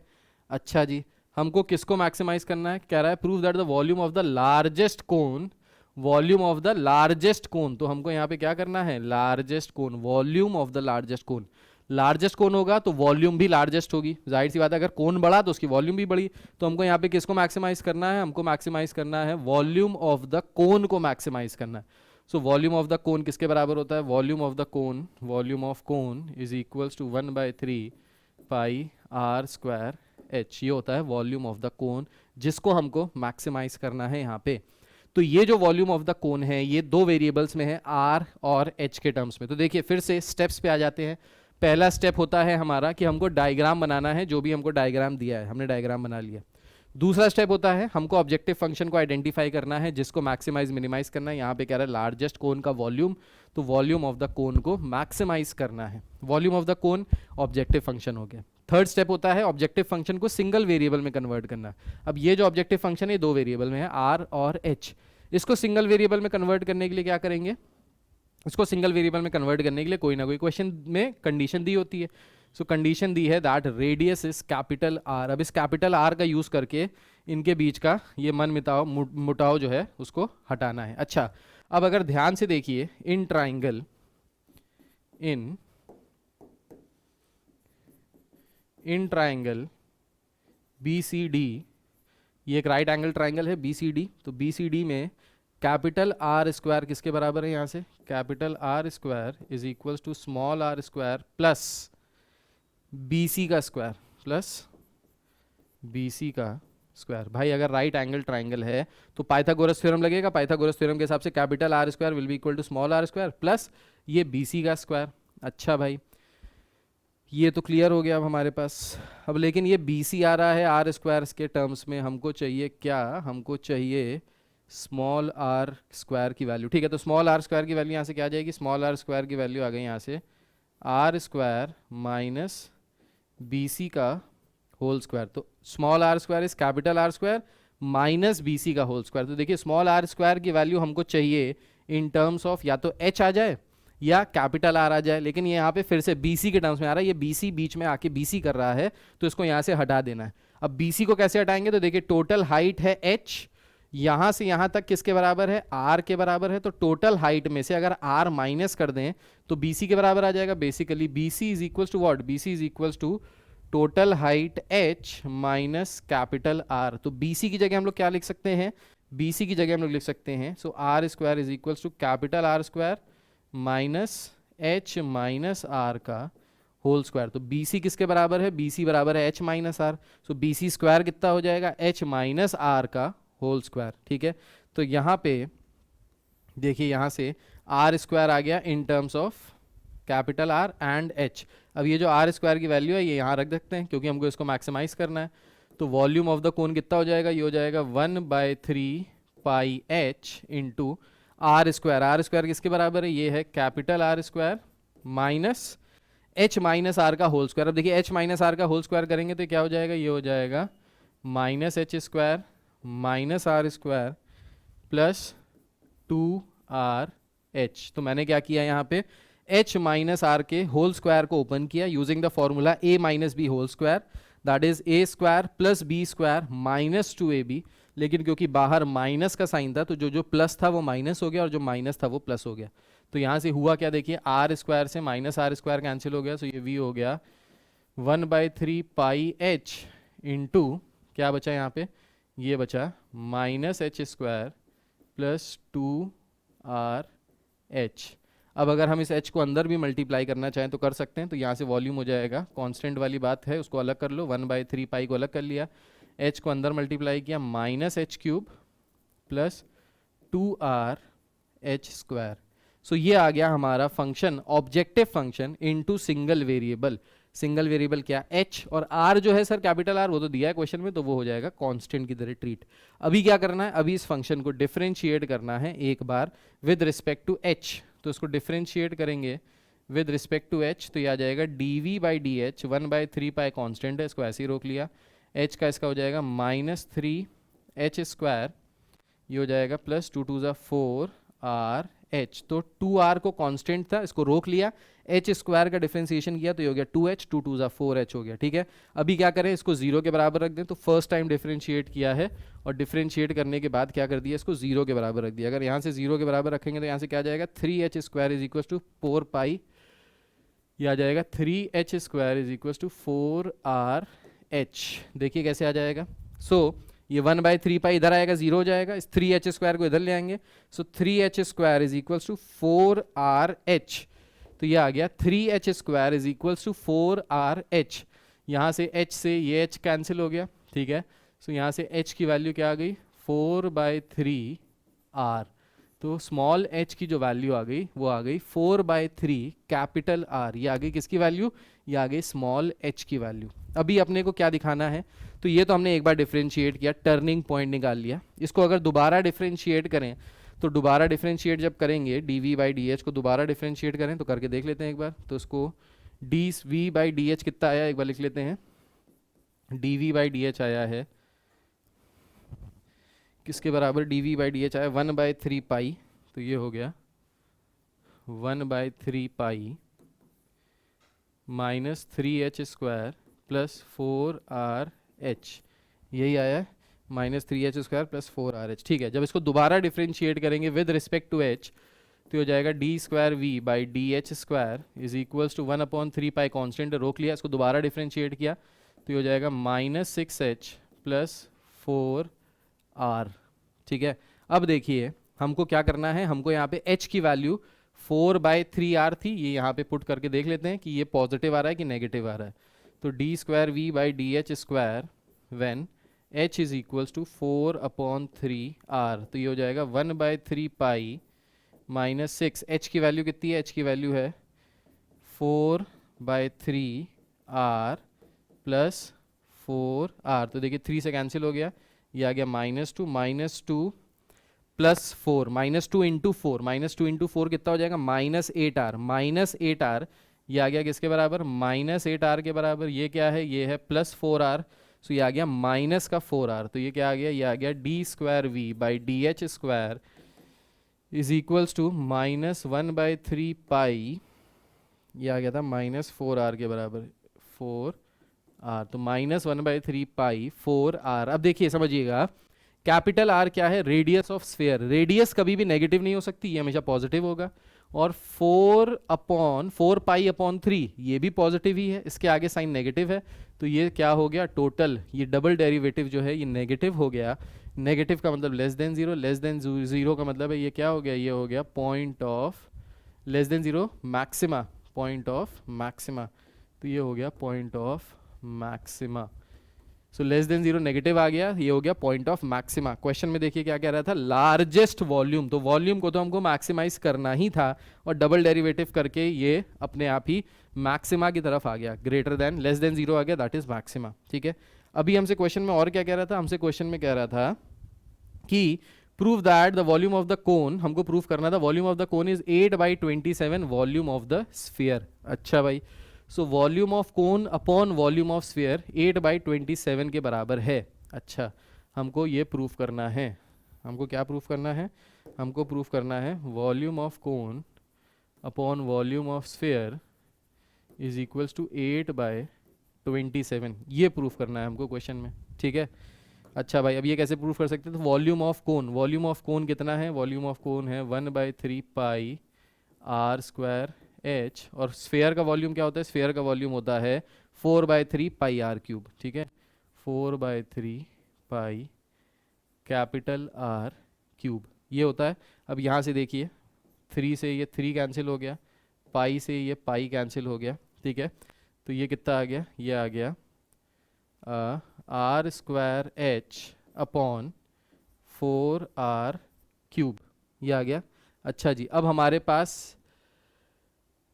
अच्छा जी, हमको किसको मैक्सिमाइज करना है, कह रहा है prove that the volume of the largest cone, volume of the largest cone, तो हमको यहाँ पे क्या करना है, largest cone, volume of the largest cone. Largest cone होगा तो वॉल्यूम भी लार्जेस्ट होगी, जाहिर सी बात है, अगर कोन बढ़ा तो उसकी वॉल्यूम भी बढ़ी। तो हमको यहाँ पे किसको मैक्सिमाइज करना है, हमको मैक्सिमाइज करना है वॉल्यूम ऑफ द कोन को मैक्सिमाइज करना है। So volume of the cone किसके बराबर होता है, volume of the cone, volume of cone is equals to 1/3 pi r square h, ये होता है वॉल्यूम ऑफ द कोन, जिसको हमको मैक्सिमाइज करना है यहाँ पे। तो ये जो वॉल्यूम ऑफ द कोन है ये दो वेरिएबल्स में है, r और h के टर्म्स में। तो देखिए फिर से स्टेप्स पे आ जाते हैं। पहला स्टेप होता है हमारा कि हमको डायग्राम बनाना है, जो भी हमको डायग्राम दिया है हमने डायग्राम बना लिया। दूसरा स्टेप होता है हमको ऑब्जेक्टिव फंक्शन को आइडेंटिफाई करना है जिसको मैक्सिमाइज मिनिमाइज करना है। यहाँ पे कह रहा है लार्जेस्ट कोन का वॉल्यूम, तो वॉल्यूम ऑफ द कोन को मैक्सिमाइज करना है। Volume of the cone objective function हो गया। थर्ड स्टेप होता है ऑब्जेक्टिव फंक्शन को सिंगल वेरिएबल में कन्वर्ट करना। अब ये जो ऑब्जेक्टिव फंक्शन है दो वेरिएबल में है, आर और एच। इसको सिंगल वेरिएबल में कन्वर्ट करने के लिए क्या करेंगे, इसको सिंगल वेरिएबल में कन्वर्ट करने के लिए कोई ना कोई क्वेश्चन में कंडीशन दी होती है। सो कंडीशन दी है that radius is capital are. अब इस कैपिटल आर का यूज करके इनके बीच का ये मन मिटाव मुटाव जो है उसको हटाना है। अच्छा, अब अगर ध्यान से देखिए इन ट्राइंगल BCD, ये एक राइट एंगल ट्राइंगल है BCD, तो BCD में कैपिटल आर स्क्वायर किसके बराबर है, यहाँ से capital are square is equal to small are square plus BC का स्क्वायर प्लस BC का स्क्वायर। भाई अगर राइट एंगल ट्राइंगल है तो पाइथागोरस थ्योरम लगेगा। पाइथागोरस थ्योरम के हिसाब से capital are square will be equal to small are square plus ये BC का स्क्वायर। अच्छा भाई, ये तो क्लियर हो गया अब हमारे पास। अब लेकिन ये BC आ रहा है आर स्क्वायर के टर्म्स में, हमको चाहिए क्या, हमको चाहिए स्मॉल आर स्क्वायर की वैल्यू। ठीक है, तो स्मॉल आर स्क्वायर की वैल्यू यहाँ से क्या आ जाएगी, स्मॉल आर स्क्वायर की वैल्यू आ गई यहाँ से आर स्क्वायर माइनस BC का होल स्क्वायर। तो small are square is capital are square minus BC का होल स्क्वायर। तो देखिए स्मॉल आर स्क्वायर की वैल्यू हमको चाहिए इन टर्म्स ऑफ या तो H आ जाए या कैपिटल आर आ जाए, लेकिन ये यहाँ पे फिर से BC के टर्म्स में आ रहा है। ये BC बीच में आके BC कर रहा है तो इसको यहाँ से हटा देना है। अब BC को कैसे हटाएंगे, तो देखिए टोटल हाइट है H, यहाँ से यहाँ तक किसके बराबर है, R के बराबर है। तो टोटल हाइट में से अगर R माइनस कर दें तो BC के बराबर आ जाएगा। Basically BC is equal to what, BC is equal to total height H minus capital R। तो BC की जगह हम लोग क्या लिख सकते हैं, BC की जगह हम लोग लिख सकते हैं so are square is equal to capital are square minus H minus R का होल स्क्वायर। तो BC किसके बराबर है, BC बराबर है H minus R। So BC square कितना हो जाएगा, H माइनस R का होल स्क्वायर। ठीक है, तो यहाँ पे देखिए यहाँ से R स्क्वायर आ गया इन terms of capital R and H। अब ये जो R स्क्वायर की वैल्यू है ये यहाँ रख सकते हैं क्योंकि हमको इसको मैक्सिमाइज करना है। तो वॉल्यूम ऑफ द कोन कितना हो जाएगा, ये हो जाएगा 1/3 pi H into R square. आर स्क्वायर किसके बराबर है, ये है capital are square minus H minus R का होल स्क्वायर। अब देखिए H माइनस आर का होल स्क्वायर करेंगे तो क्या हो जाएगा, ये हो जाएगा minus H square minus R square plus 2RH। तो मैंने क्या किया यहाँ पे H माइनस आर के होल स्क्वायर को ओपन किया using the formula A minus B whole square, that is A square plus B square minus 2AB। लेकिन क्योंकि बाहर माइनस का साइन था तो जो प्लस था वो माइनस हो गया और जो माइनस था वो प्लस हो गया। तो यहाँ से हुआ क्या, देखिए आर स्क्वायर से माइनस आर स्क्वायर कैंसिल हो गया, तो ये V हो गया 1/3 पाई H इंटू क्या बचा यहाँ पे, ये बचा minus H square plus 2RH। अब अगर हम इस H को अंदर भी मल्टीप्लाई करना चाहें तो कर सकते हैं। तो यहाँ से वॉल्यूम हो जाएगा, कांस्टेंट वाली बात है उसको अलग कर लो, 1/3 पाई को अलग कर लिया, H को अंदर मल्टीप्लाई किया minus H cube plus 2RH square. So ये आ गया हमारा function, objective function into single variable. Single variable क्या, H, और R जो है सर कैपिटल R वो तो दिया है क्वेश्चन में, तो वो हो जाएगा कांस्टेंट की तरह ट्रीट। अभी क्या करना है, अभी इस फंक्शन को डिफरेंशिएट करना है एक बार विद रिस्पेक्ट टू H। तो इसको डिफरेंशिएट करेंगे विद रिस्पेक्ट टू H तो ये आ जाएगा dV/dH 1/3 पाई कांस्टेंट है, इसको ऐसे ही रोक लिया। H का इसका हो जाएगा -3H स्क्वायर, ये हो जाएगा प्लस 2 2 ज़ा 4RH। तो 2R को कांस्टेंट था, इसको रोक लिया, H स्क्वायर का डिफरेंशिएशन किया तो ये हो गया 2H, 2 2 ज़ा 4H हो गया। ठीक है, अभी क्या करें, इसको 0 के बराबर रख दें। तो फर्स्ट टाइम डिफरेंशिएट किया है और डिफरेंशिएट करने के बाद क्या कर दिया, इसको 0 के बराबर रख दिया। अगर यहाँ से 0 के बराबर रखेंगे तो यहाँ से क्या आ जाएगा 3H square is equal to 4 pi, ये आ जाएगा 3H square is equal to 4RH। देखिए कैसे आ जाएगा, ये 1/3 पाई इधर आएगा, 0 हो जाएगा, इस 3H स्क्वायर को इधर ले आएंगे। 3H square is equal to 4RH। तो ये आ गया 3H square is equal to 4RH। यहाँ से H से ये H कैंसिल हो गया। ठीक है, यहाँ से H की वैल्यू क्या आ गई, 4/3R। तो स्मॉल h की जो वैल्यू आ गई वो आ गई 4/3 कैपिटल R। ये आ गई किसकी वैल्यू? ये आ गई स्मॉल h की वैल्यू। अभी अपने को क्या दिखाना है? तो ये तो हमने एक बार डिफरेंशिएट किया, टर्निंग पॉइंट निकाल लिया। इसको अगर दोबारा डिफरेंशिएट करें तो दोबारा डिफरेंशिएट जब करेंगे dv/dh को दोबारा डिफरेंशिएट करें तो करके देख लेते हैं एक बार। तो इसको dv/dh कितना आया एक बार लिख लेते हैं। dv/dh आया है किसके बराबर? dv/dh आया 1/3 पाई। तो ये हो गया 1/3 pi minus 3h² plus 4rh, यही आया है, -3h² प्लस 4rh। ठीक है, जब इसको दोबारा डिफरेंशिएट करेंगे विद रिस्पेक्ट टू h तो हो जाएगा d²v/dh² is equals to 1/3 pi, constant रोक लिया, इसको दोबारा डिफरेंशिएट किया तो हो जाएगा -6h प्लस 4r। ठीक है, अब देखिए हमको क्या करना है, हमको यहाँ पे h की वैल्यू 4/3r थी, ये यहाँ पे पुट करके देख लेते हैं कि ये पॉजिटिव आ रहा है कि नेगेटिव आ रहा है। तो d²v/dh² when h is equals to 4/3r, तो ये हो जाएगा 1/3 पाई माइनस 6, h की वैल्यू कितनी है? h की वैल्यू है 4/3r प्लस 4r, तो देखिए 3 से कैंसिल हो गया, ये आ गया -2 प्लस 4, -2 इंटू 4 कितना हो जाएगा? -8r, ये आ गया किसके बराबर? -8r के बराबर। ये क्या है? ये है प्लस 4r, सो ये आ गया माइनस का 4r, तो ये क्या आ गया? ये आ गया d²v/dh² इज इक्वल्स टू -1/3 पाई, ये आ गया था -4r के बराबर, 4r, तो -1/3 पाई 4r। अब देखिए समझिएगा, कैपिटल R क्या है? Radius of sphere. रेडियस कभी भी नेगेटिव नहीं हो सकती, ये हमेशा पॉजिटिव होगा। और 4/4π/3 ये भी पॉजिटिव ही है, इसके आगे साइन नेगेटिव है, तो ये क्या हो गया? टोटल ये डबल डेरिवेटिव जो है ये नेगेटिव हो गया। नेगेटिव का मतलब less than zero, less than zero का मतलब है ये क्या हो गया? ये हो गया point of less than zero maxima, point of maxima, तो ये हो गया point of maxima. So less than zero negative आ गया, ये हो गया पॉइंट ऑफ मैक्सिमा। क्वेश्चन में देखिए क्या कह रहा था? लार्जेस्ट वॉल्यूम, तो वॉल्यूम को तो हमको मैक्सिमाइज करना ही था और डबल डेरिवेटिव करके ये अपने आप ही मैक्सिमा की तरफ आ गया, greater than less than zero आ गया, दैट इज मैक्सिमा। ठीक है, अभी हमसे क्वेश्चन में और क्या कह रहा था? हमसे क्वेश्चन में कह रहा था कि prove that the volume of the कोन, हमको प्रूव करना था volume of the cone is 8/27 volume of the sphere. अच्छा भाई, सो volume of cone upon volume of sphere 8/27 के बराबर है। अच्छा, हमको ये प्रूफ करना है, हमको क्या प्रूफ करना है? हमको प्रूफ करना है volume of cone upon volume of sphere is equals to 8/27, ये प्रूफ करना है हमको क्वेश्चन में। ठीक है, अच्छा भाई, अब ये कैसे प्रूफ कर सकते हैं? तो volume of cone, volume of कोन कितना है? वॉल्यूम ऑफ कोन है 1/3 पाई r² h, और स्फीयर का वॉल्यूम क्या होता है? स्फीयर का वॉल्यूम होता है 4/3 पाई r³। ठीक है, 4/3 पाई कैपिटल R³ ये होता है। अब यहाँ से देखिए 3 से ये 3 कैंसिल हो गया, पाई से ये पाई कैंसिल हो गया। ठीक है, तो ये कितना आ गया? ये आ गया r² h अपॉन 4r³, ये आ गया। अच्छा जी, अब हमारे पास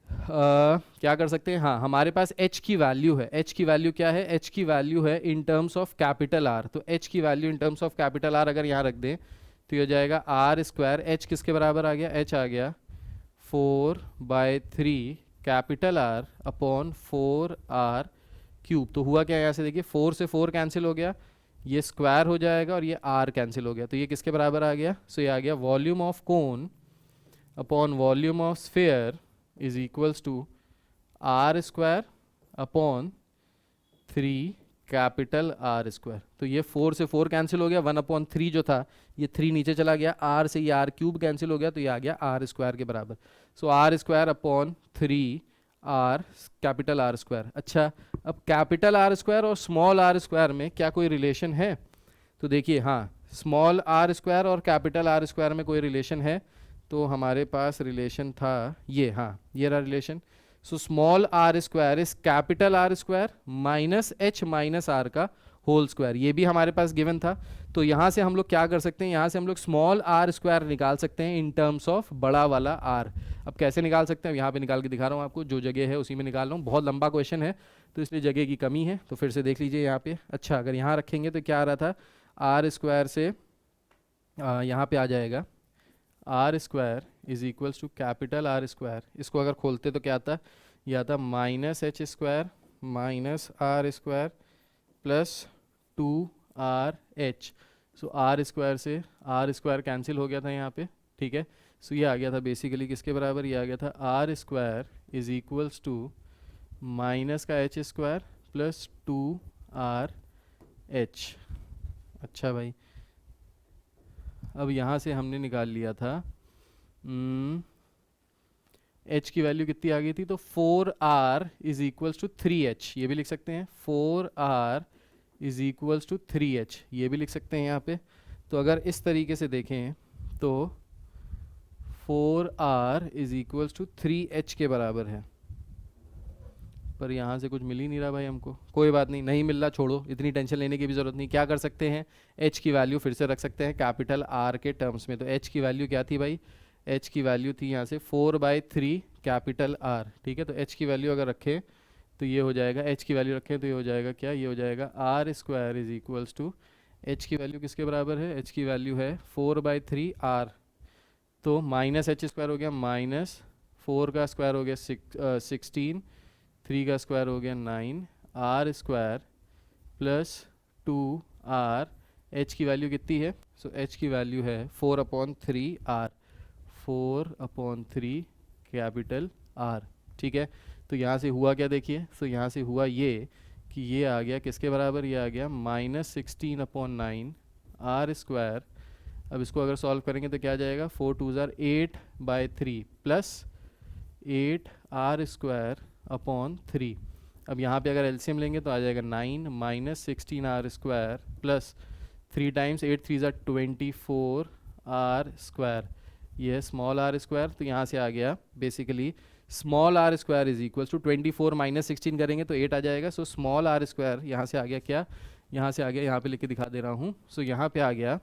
क्या कर सकते हैं? हाँ, हमारे पास h की वैल्यू है। h की वैल्यू क्या है? h की वैल्यू है इन टर्म्स ऑफ कैपिटल R, तो h की value in terms of capital R अगर यहाँ रख दें तो ये हो जाएगा r², h किसके बराबर आ गया? h आ गया 4/3 कैपिटल R अपॉन 4r³। तो हुआ क्या? यहाँ से देखिए 4 से 4 कैंसिल हो गया, ये स्क्वायर हो जाएगा और ये r कैंसिल हो गया, तो ये किसके बराबर आ गया? सो ये आ गया volume of cone upon volume of sphere is equals to r² upon 3 capital R²। तो ये 4 से 4 कैंसिल हो गया, 1/3 जो था ये 3 नीचे चला गया, r से ये r³ कैंसिल हो गया, तो ये आ गया r² के बराबर। सो r² upon 3 r capital R²। अच्छा, अब कैपिटल R² और स्मॉल r² में क्या कोई रिलेशन है? तो देखिए, हाँ, स्मॉल r² और कैपिटल R² में कोई रिलेशन है, तो हमारे पास रिलेशन था ये, हाँ, ये रहा relation. So small r² is capital R² minus h minus r का होल स्क्वायर, ये भी हमारे पास गिवन था। तो यहाँ से हम लोग क्या कर सकते हैं, यहाँ से हम लोग स्मॉल आर स्क्वायर निकाल सकते हैं इन टर्म्स ऑफ बड़ा वाला आर। अब कैसे निकाल सकते हैं, यहाँ पे निकाल के दिखा रहा हूँ आपको, जो जगह है उसी में निकाल रहा हूँ। बहुत लंबा क्वेश्चन है तो इसलिए जगह की कमी है, तो फिर से देख लीजिए यहाँ पे। अच्छा, अगर यहाँ रखेंगे तो क्या आ रहा था, आर स्क्वायर से यहाँ पे आ जाएगा R square is equals to capital are square. इसको अगर खोलते तो क्या आता, ये आता minus H square minus R square plus 2RH। So are square से आर स्क्वायर कैंसिल हो गया था यहाँ पे, ठीक है। सो ये आ गया था बेसिकली किसके बराबर, ये आ गया था R square is equals to minus का एच स्क्वायर प्लस 2RH। अच्छा भाई, अब यहाँ से हमने निकाल लिया था h की वैल्यू कितनी आ गई थी, तो 4r is equals to 3h, ये भी लिख सकते हैं। 4r is equals to 3h, ये भी लिख सकते हैं यहाँ पे। तो अगर इस तरीके से देखें तो 4r is equals to 3h के बराबर है, पर यहाँ से कुछ मिल ही नहीं रहा भाई हमको। कोई बात नहीं, नहीं मिल रहा, छोड़ो, इतनी टेंशन लेने की भी ज़रूरत नहीं। क्या कर सकते हैं, h की वैल्यू फिर से रख सकते हैं कैपिटल R के टर्म्स में। तो h की वैल्यू क्या थी भाई, h की वैल्यू थी यहाँ से 4/3 कैपिटल R, ठीक है। तो h की वैल्यू अगर रखें तो ये हो जाएगा, h की वैल्यू रखें तो ये हो जाएगा क्या, ये हो जाएगा R square is equals to, h की वैल्यू किसके बराबर है, h की वैल्यू है 4/3 R। तो माइनस एच स्क्वायर हो गया, माइनस 4 का स्क्वायर हो गया 16, 3 का स्क्वायर हो गया 9, R square plus 2R। h की वैल्यू कितनी है, सो h की वैल्यू है 4/3 R, 4/3 कैपिटल R, ठीक है। तो यहाँ से हुआ क्या देखिए, सो यहाँ से हुआ ये कि ये आ गया किसके बराबर, ये आ गया -16/9 R स्क्वायर। अब इसको अगर सॉल्व करेंगे तो क्या आ जाएगा, 4 2 ज़ार 8/3 प्लस 8R स्क्वायर अपॉन 3। अब यहाँ पे अगर एलसीएम लेंगे तो आ जाएगा 9 minus 16R square plus 3 times 8 3 ज़ार 24R स्क्वायर, ये है स्मॉल आर स्क्वायर। तो यहाँ से आ गया basically small are square is equals to 24 minus 16 करेंगे तो 8 आ जाएगा। सो स्मॉल आर स्क्वायर यहाँ से आ गया क्या, यहाँ से आ गया, यहाँ पे लिख के दिखा दे रहा हूँ। सो यहाँ पे आ गया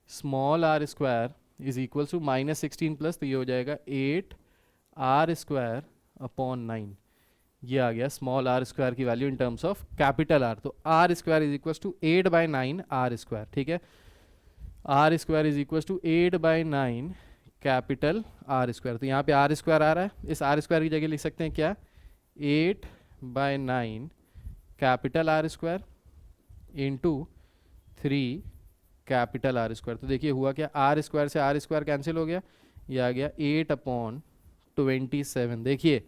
small are square is equals to -16 plus, तो ये हो जाएगा 8R स्क्वायर अपॉन 9। ये आ गया स्मॉल आर स्क्वायर की value in terms of capital r. तो r square is equals to 8/9 r square, ठीक है। R square is equals to 8/9 capital are square. तो यहाँ पे आर स्क्वायर आ रहा है, इस आर स्क्वायर की जगह लिख सकते हैं क्या, 8/9 capital are square into 3 capital R square. तो देखिए हुआ क्या, आर स्क्वायर से आर स्क्वायर कैंसिल हो गया, ये आ गया 8/27। देखिए,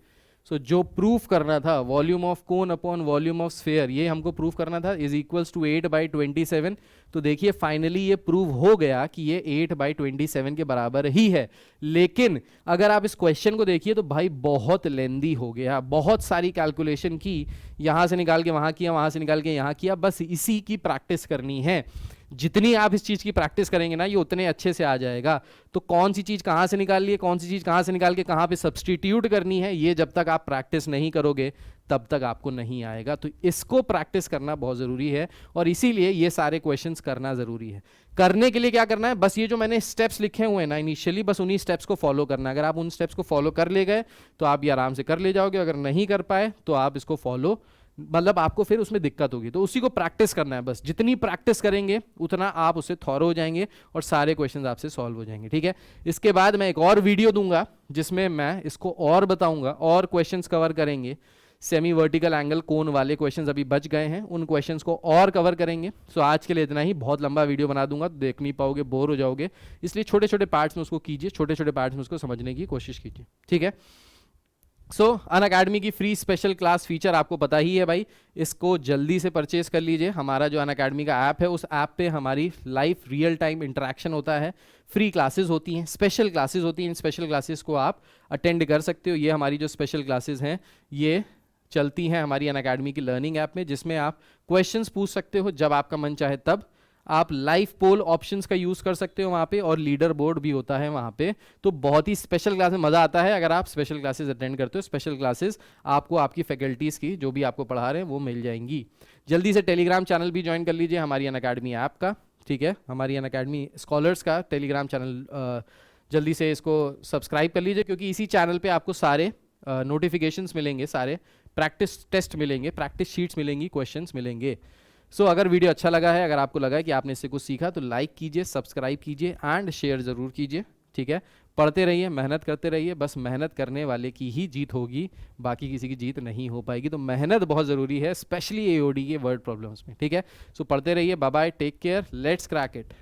सो जो प्रूफ करना था volume of cone upon volume of sphere, ये हमको प्रूफ करना था, इज इक्वल्स टू 8/27। तो देखिए फाइनली ये प्रूव हो गया कि ये 8/27 के बराबर ही है। लेकिन अगर आप इस क्वेश्चन को देखिए तो भाई बहुत लेंदी हो गया, बहुत सारी कैलकुलेशन की, यहाँ से निकाल के वहाँ किया, वहाँ से निकाल के यहाँ किया, बस इसी की प्रैक्टिस करनी है। जितनी आप इस चीज़ की प्रैक्टिस करेंगे ना, ये उतने अच्छे से आ जाएगा। तो कौन सी चीज़ कहाँ से निकाल ली है, कौन सी चीज़ कहाँ से निकाल के कहाँ पे सब्सटीट्यूट करनी है, ये जब तक आप प्रैक्टिस नहीं करोगे तब तक आपको नहीं आएगा। तो इसको प्रैक्टिस करना बहुत ज़रूरी है और इसीलिए ये सारे क्वेश्चंस करना ज़रूरी है। करने के लिए क्या करना है, बस ये जो मैंने स्टेप्स लिखे हुए हैं ना इनिशियली, बस उन्हीं स्टेप्स को फॉलो करना है। अगर आप उन स्टेप्स को फॉलो कर ले गए तो आप ये आराम से कर ले जाओगे, अगर नहीं कर पाए तो आप इसको फॉलो, मतलब आपको फिर उसमें दिक्कत होगी। तो उसी को प्रैक्टिस करना है, बस जितनी प्रैक्टिस करेंगे उतना आप उससे थॉरो हो जाएंगे और सारे क्वेश्चंस आपसे सॉल्व हो जाएंगे, ठीक है। इसके बाद मैं एक और वीडियो दूंगा जिसमें मैं इसको और बताऊंगा, और क्वेश्चंस कवर करेंगे। सेमी वर्टिकल एंगल कोन वाले क्वेश्चंस अभी बच गए हैं, उन क्वेश्चंस को और कवर करेंगे। सो आज के लिए इतना ही, बहुत लंबा वीडियो बना दूंगा तो देख नहीं पाओगे, बोर हो जाओगे, इसलिए छोटे छोटे पार्ट्स में उसको कीजिए, छोटे छोटे पार्ट्स में उसको समझने की कोशिश कीजिए, ठीक है। सो अनअकैडमी की फ्री स्पेशल क्लास फीचर आपको पता ही है भाई, इसको जल्दी से परचेज कर लीजिए। हमारा जो अनअकैडमी का ऐप है, उस ऐप पे हमारी लाइव रियल टाइम इंटरेक्शन होता है, फ्री क्लासेस होती हैं, स्पेशल क्लासेस होती हैं। इन स्पेशल क्लासेस को आप अटेंड कर सकते हो। ये हमारी जो स्पेशल क्लासेस हैं ये चलती हैं हमारी अनअकैडमी की लर्निंग ऐप में, जिसमें आप क्वेश्चंस पूछ सकते हो जब आपका मन चाहे तब। आप लाइव पोल ऑप्शंस का यूज़ कर सकते हो वहाँ पे, और लीडर बोर्ड भी होता है वहाँ पे। तो बहुत ही स्पेशल क्लास में मज़ा आता है अगर आप स्पेशल क्लासेस अटेंड करते हो। स्पेशल क्लासेस आपको आपकी फैकल्टीज़ की जो भी आपको पढ़ा रहे हैं वो मिल जाएंगी। जल्दी से टेलीग्राम चैनल भी ज्वाइन कर लीजिए हमारी अनअकैडमी ऐप का, ठीक है, हमारी अनअकैडमी स्कॉलर्स का टेलीग्राम चैनल जल्दी से इसको सब्सक्राइब कर लीजिए, क्योंकि इसी चैनल पे आपको सारे नोटिफिकेशंस मिलेंगे, सारे प्रैक्टिस टेस्ट मिलेंगे, प्रैक्टिस शीट्स मिलेंगी, क्वेश्चंस मिलेंगे। सो अगर वीडियो अच्छा लगा है, अगर आपको लगा है कि आपने इससे कुछ सीखा, तो लाइक कीजिए, सब्सक्राइब कीजिए एंड शेयर ज़रूर कीजिए, ठीक है। पढ़ते रहिए, मेहनत करते रहिए, बस मेहनत करने वाले की ही जीत होगी, बाकी किसी की जीत नहीं हो पाएगी। तो मेहनत बहुत ज़रूरी है, स्पेशली एओडी के वर्ड प्रॉब्लम्स में, ठीक है। सो पढ़ते रहिए, bye bye, take care, let's crack it.